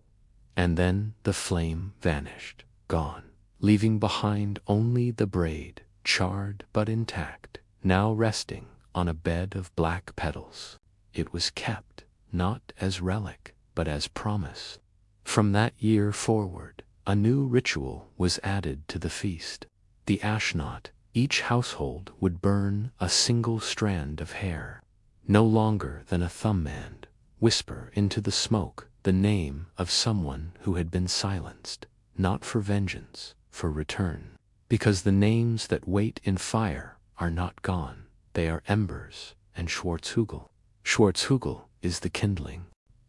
And then the flame vanished, gone, leaving behind only the braid, charred but intact, now resting on a bed of black petals. It was kept, not as relic, but as promise. From that year forward, a new ritual was added to the feast. The ash knot. Each household would burn a single strand of hair, no longer than a thumb-band, whisper into the smoke the name of someone who had been silenced, not for vengeance, for return. Because the names that wait in fire are not gone, they are embers and Schwarzhügel. Schwarzhügel is the kindling.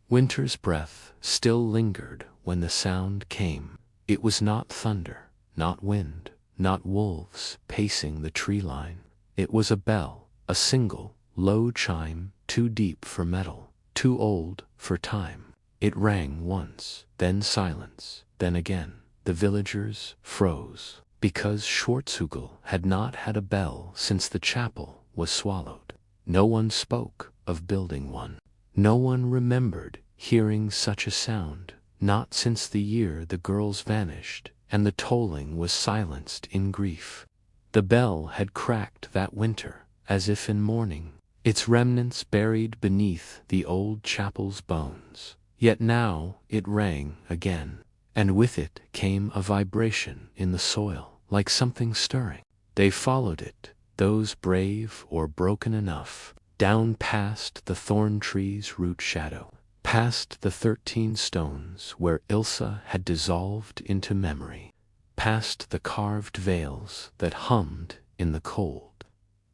Winter's breath still lingered when the sound came. It was not thunder, not wind, not wolves pacing the tree line. It was a bell, a single, low chime, too deep for metal, too old for time. It rang once, then silence, then again. The villagers froze, because Schwarzhügel had not had a bell since the chapel was swallowed. No one spoke of building one. No one remembered hearing such a sound, not since the year the girls vanished and the tolling was silenced in grief. The bell had cracked that winter, as if in mourning, its remnants buried beneath the old chapel's bones. Yet now it rang again, and with it came a vibration in the soil, like something stirring. They followed it, those brave or broken enough, down past the thorn tree's root shadow, past the 13 stones where Ilsa had dissolved into memory, past the carved veils that hummed in the cold.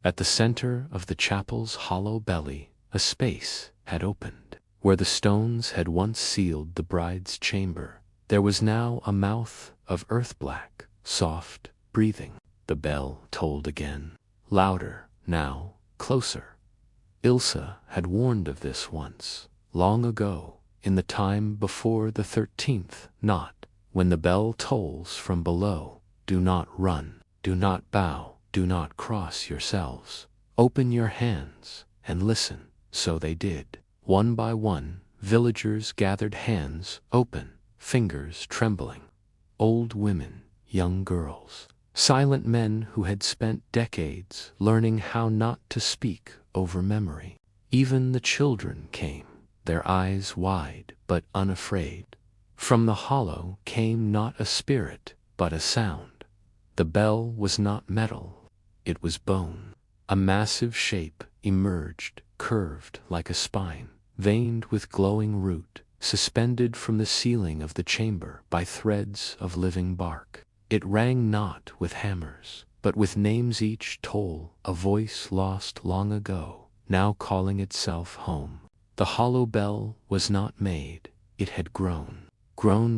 At the center of the chapel's hollow belly, a space had opened. Where the stones had once sealed the bride's chamber, there was now a mouth of earth-black, soft, breathing. The bell tolled again, louder, now, closer. Ilsa had warned of this once, long ago, in the time before the 13th knot. When the bell tolls from below, do not run, do not bow, do not cross yourselves. Open your hands and listen. So they did. One by one, villagers gathered, hands open, fingers trembling. Old women, young girls, silent men who had spent decades learning how not to speak over memory. Even the children came, their eyes wide but unafraid. From the hollow came not a spirit, but a sound. The bell was not metal, it was bone. A massive shape emerged, curved like a spine, veined with glowing root, suspended from the ceiling of the chamber by threads of living bark. It rang not with hammers, but with names each toll, a voice lost long ago, now calling itself home. The hollow bell was not made, it had grown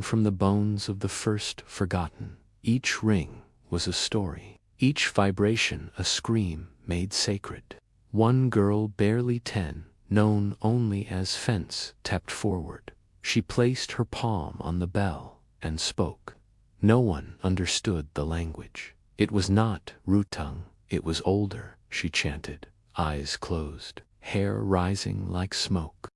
from the bones of the first forgotten. Each ring was a story, each vibration a scream made sacred. One girl barely 10, known only as Fence, stepped forward. She placed her palm on the bell and spoke. No one understood the language. It was not root tongue, it was older, she chanted, eyes closed, hair rising like smoke.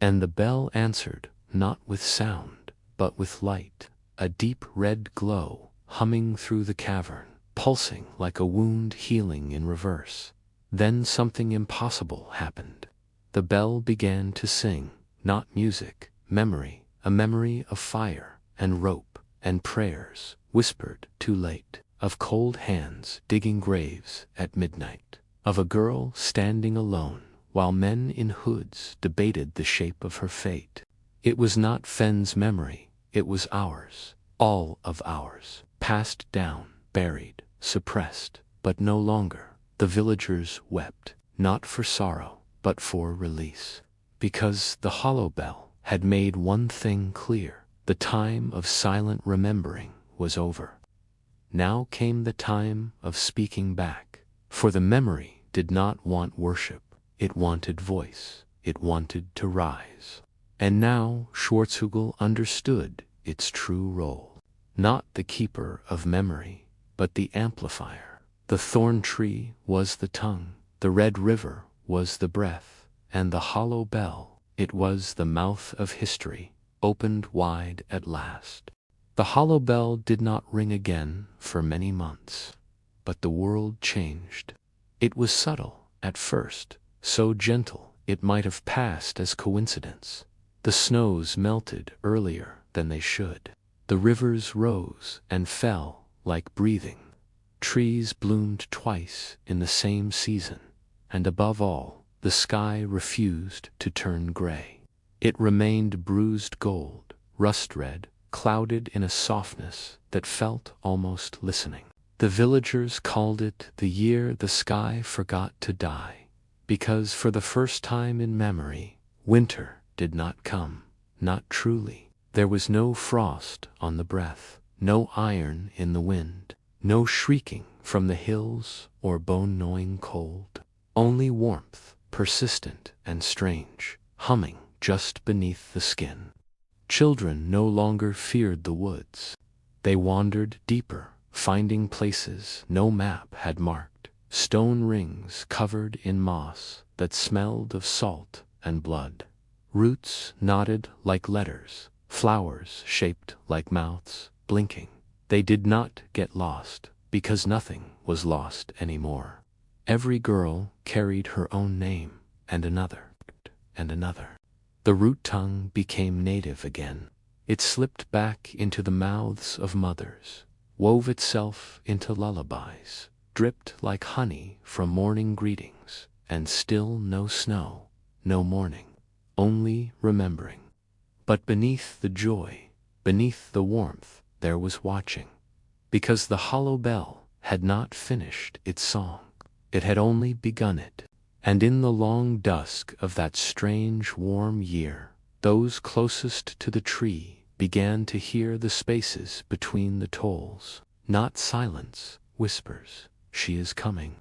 And the bell answered, not with sound, but with light, a deep red glow humming through the cavern, pulsing like a wound healing in reverse. Then something impossible happened. The bell began to sing, not music, memory, a memory of fire and rope and prayers, whispered too late, of cold hands digging graves at midnight, of a girl standing alone while men in hoods debated the shape of her fate. It was not Fenn's memory, it was ours, all of ours, passed down, buried, suppressed, but no longer. The villagers wept, not for sorrow, but for release. Because the hollow bell had made one thing clear, the time of silent remembering was over. Now came the time of speaking back, for the memory did not want worship, it wanted voice, it wanted to rise. And now Schwarzhügel understood its true role. Not the keeper of memory, but the amplifier. The thorn tree was the tongue, the red river was the breath, and the hollow bell, it was the mouth of history, opened wide at last. The hollow bell did not ring again for many months, but the world changed. It was subtle at first, so gentle it might have passed as coincidence. The snows melted earlier than they should. The rivers rose and fell like breathing. Trees bloomed twice in the same season, and above all, the sky refused to turn gray. It remained bruised gold, rust-red, clouded in a softness that felt almost listening. The villagers called it the year the sky forgot to die, because for the first time in memory, winter did not come, not truly. There was no frost on the breath, no iron in the wind, no shrieking from the hills or bone-gnawing cold. Only warmth, persistent and strange, humming just beneath the skin. Children no longer feared the woods. They wandered deeper, finding places no map had marked, stone rings covered in moss that smelled of salt and blood. Roots knotted like letters, flowers shaped like mouths, blinking. They did not get lost, because nothing was lost anymore. Every girl carried her own name, and another, and another. The root tongue became native again. It slipped back into the mouths of mothers, wove itself into lullabies, dripped like honey from morning greetings, and still no snow, no morning, only remembering. But beneath the joy, beneath the warmth, there was watching, because the hollow bell had not finished its song. It had only begun it. And in the long dusk of that strange warm year, those closest to the tree began to hear the spaces between the tolls. Not silence, whispers, she is coming.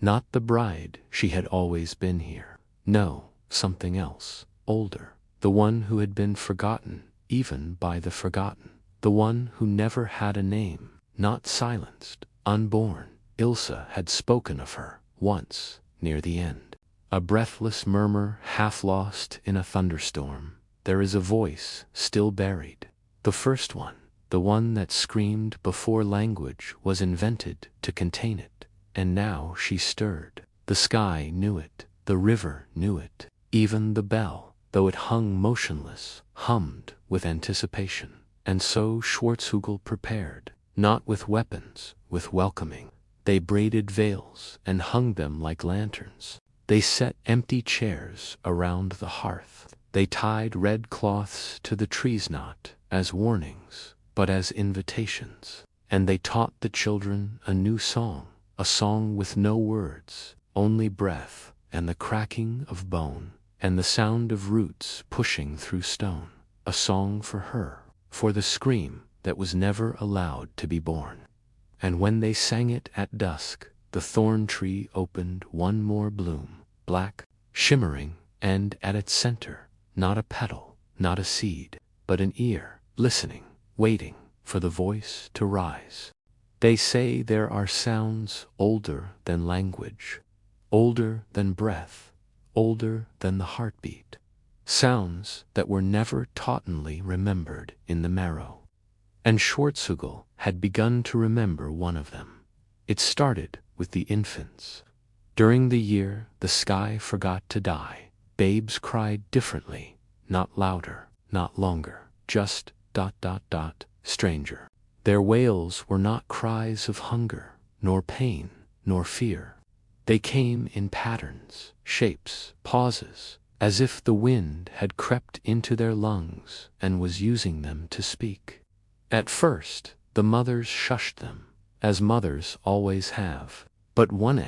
Not the bride, she had always been here. No, something else, older, the one who had been forgotten, even by the forgotten. The one who never had a name, not silenced, unborn. Ilsa had spoken of her, once, near the end. A breathless murmur half lost in a thunderstorm. There is a voice still buried. The first one, the one that screamed before language was invented to contain it. And now she stirred. The sky knew it, the river knew it. Even the bell, though it hung motionless, hummed with anticipation. And so Schwarzhügel prepared, not with weapons, with welcoming. They braided veils and hung them like lanterns. They set empty chairs around the hearth. They tied red cloths to the trees not as warnings, but as invitations. And they taught the children a new song, a song with no words, only breath, and the cracking of bone, and the sound of roots pushing through stone. A song for her, for the scream that was never allowed to be born. And when they sang it at dusk, the thorn tree opened one more bloom, black, shimmering, and at its center, not a petal, not a seed, but an ear, listening, waiting for the voice to rise. They say there are sounds older than language, older than breath, older than the heartbeat. Sounds that were never tautly remembered in the marrow. And Schwarzhügel had begun to remember one of them. It started with the infants. During the year the sky forgot to die, babes cried differently, not louder, not longer, just ... stranger. Their wails were not cries of hunger, nor pain, nor fear. They came in patterns, shapes, pauses, as if the wind had crept into their lungs and was using them to speak. At first, the mothers shushed them, as mothers always have, but one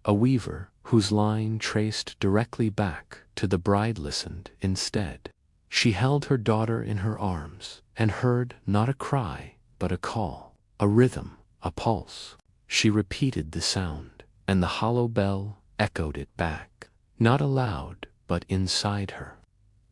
a weaver whose line traced directly back to the bride listened instead. She held her daughter in her arms and heard not a cry, but a call, a rhythm, a pulse. She repeated the sound, and the hollow bell echoed it back, not aloud, but inside her.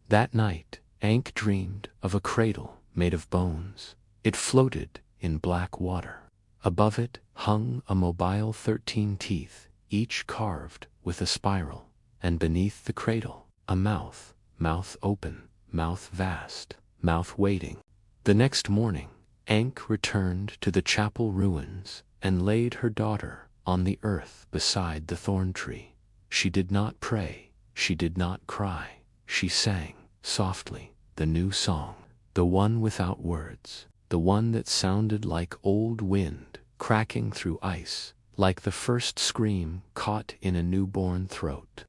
That night, Ankh dreamed of a cradle made of bones. It floated in black water. Above it hung a mobile 13 teeth, each carved with a spiral, and beneath the cradle, a mouth, mouth open, mouth vast, mouth waiting. The next morning, Ankh returned to the chapel ruins and laid her daughter on the earth beside the thorn tree. She did not pray, she did not cry, she sang, softly, the new song, the one without words, the one that sounded like old wind cracking through ice, like the first scream caught in a newborn throat.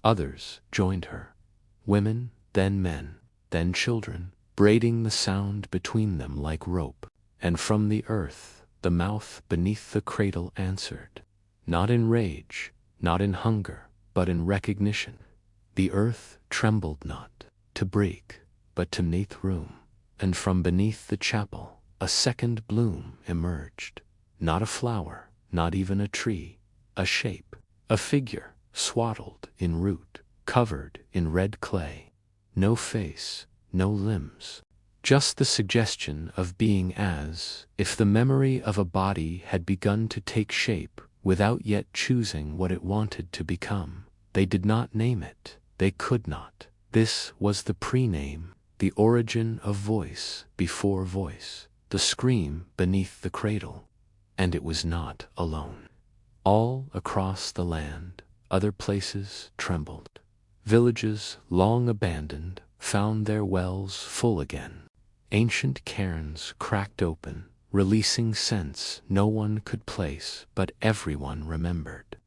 Others joined her, women, then men, then children, braiding the sound between them like rope, and from the earth the mouth beneath the cradle answered, not in rage, not in hunger, but in recognition. The earth trembled not to break, but to neath room, and from beneath the chapel a second bloom emerged, not a flower, not even a tree, a shape, a figure, swaddled in root, covered in red clay. No face, no limbs, just the suggestion of being, as if the memory of a body had begun to take shape without yet choosing what it wanted to become. They did not name it, they could not. This was the pre-name, the origin of voice before voice, the scream beneath the cradle. And it was not alone. All across the land, other places trembled. Villages long abandoned found their wells full again. Ancient cairns cracked open, releasing scents no one could place, but everyone remembered.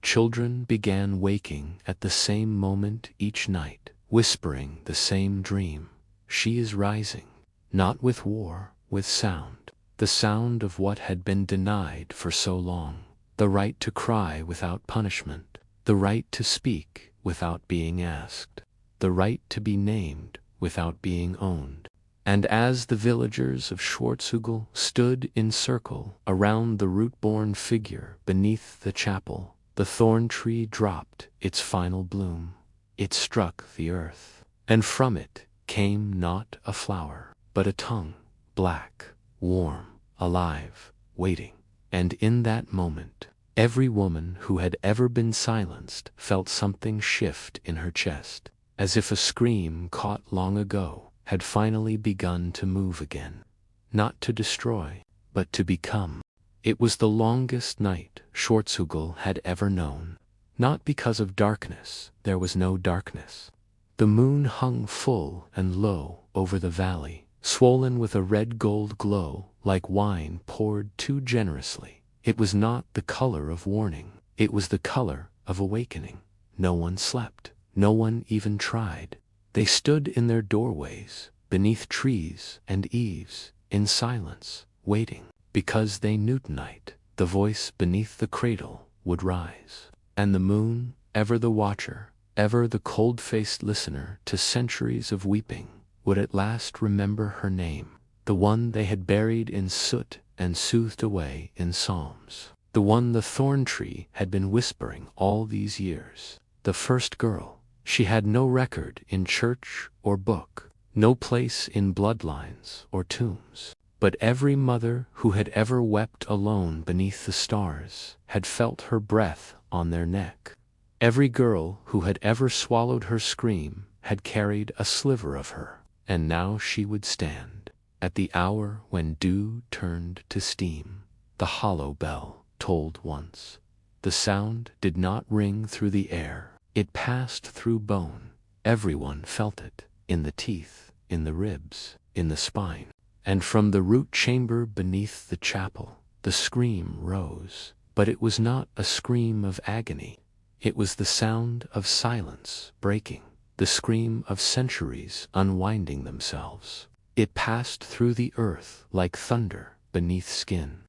Children began waking at the same moment each night, whispering the same dream. She is rising, not with war, with sound, the sound of what had been denied for so long, the right to cry without punishment, the right to speak without being asked, the right to be named without being owned. And as the villagers of Schwarzhügel stood in circle around the root-born figure beneath the chapel, the thorn tree dropped its final bloom. It struck the earth, and from it came not a flower, but a tongue, black, warm, alive, waiting. And in that moment, every woman who had ever been silenced felt something shift in her chest, as if a scream caught long ago had finally begun to move again, not to destroy, but to become. It was the longest night Schwarzhügel had ever known. Not because of darkness, there was no darkness. The moon hung full and low over the valley, swollen with a red-gold glow like wine poured too generously. It was not the color of warning, it was the color of awakening. No one slept, no one even tried. They stood in their doorways, beneath trees and eaves, in silence, waiting, because they knew tonight the voice beneath the cradle would rise, and the moon, ever the watcher, ever the cold-faced listener to centuries of weeping, would at last remember her name, the one they had buried in soot and soothed away in psalms, the one the thorn tree had been whispering all these years. The first girl. She had no record in church or book, no place in bloodlines or tombs. But every mother who had ever wept alone beneath the stars had felt her breath on their neck. Every girl who had ever swallowed her scream had carried a sliver of her, and now she would stand. At the hour when dew turned to steam, the hollow bell tolled once. The sound did not ring through the air, it passed through bone. Everyone felt it, in the teeth, in the ribs, in the spine. And from the root chamber beneath the chapel, the scream rose. But it was not a scream of agony. It was the sound of silence breaking, the scream of centuries unwinding themselves. It passed through the earth like thunder beneath skin.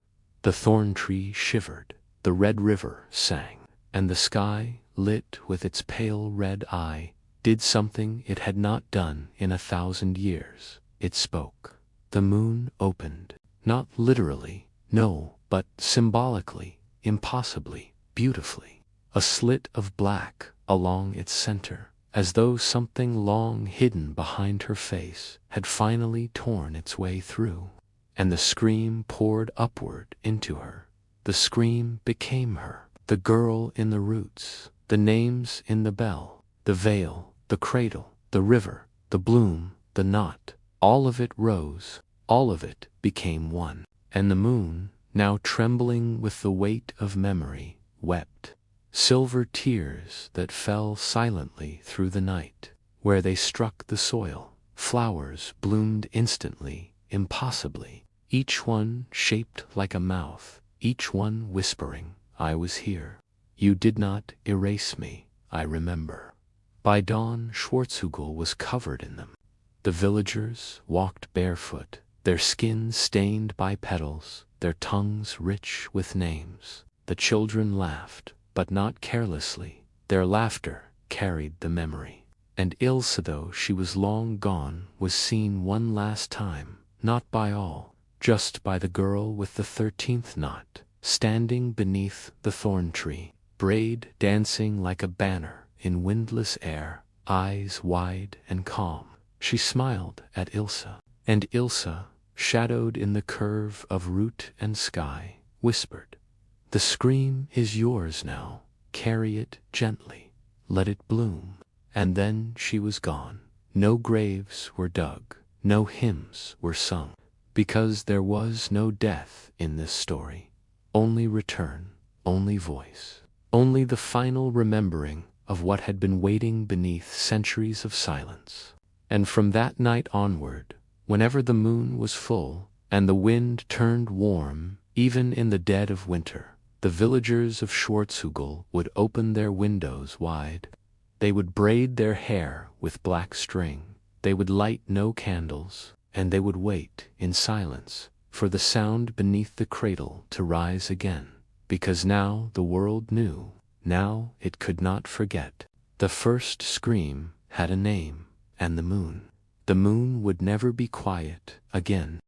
The thorn tree shivered, the red river sang, and the sky, lit with its pale red eye, did something it had not done in 1,000 years. It spoke. The moon opened, not literally, no, but symbolically, impossibly, beautifully. A slit of black along its center, as though something long hidden behind her face had finally torn its way through. And the scream poured upward into her. The scream became her, the girl in the roots, the names in the bell, the veil, the cradle, the river, the bloom, the knot. All of it rose, all of it became one. And the moon, now trembling with the weight of memory, wept. Silver tears that fell silently through the night. Where they struck the soil, flowers bloomed instantly, impossibly, each one shaped like a mouth, each one whispering, "I was here. You did not erase me, I remember." By dawn, Schwarzhügel was covered in them. The villagers walked barefoot, their skins stained by petals, their tongues rich with names. The children laughed, but not carelessly. Their laughter carried the memory. And Ilsa, though she was long gone, was seen one last time, not by all, just by the girl with the 13th knot, standing beneath the thorn tree, braid dancing like a banner in windless air, eyes wide and calm. She smiled at Ilsa, and Ilsa, shadowed in the curve of root and sky, whispered, "The scream is yours now, carry it gently, let it bloom." And then she was gone. No graves were dug, no hymns were sung, because there was no death in this story, only return, only voice, only the final remembering of what had been waiting beneath centuries of silence. And from that night onward, whenever the moon was full and the wind turned warm, even in the dead of winter, the villagers of Schwarzhügel would open their windows wide. They would braid their hair with black string, they would light no candles, and they would wait in silence for the sound beneath the cradle to rise again, because now the world knew, now it could not forget. The first scream had a name, and the moon would never be quiet again.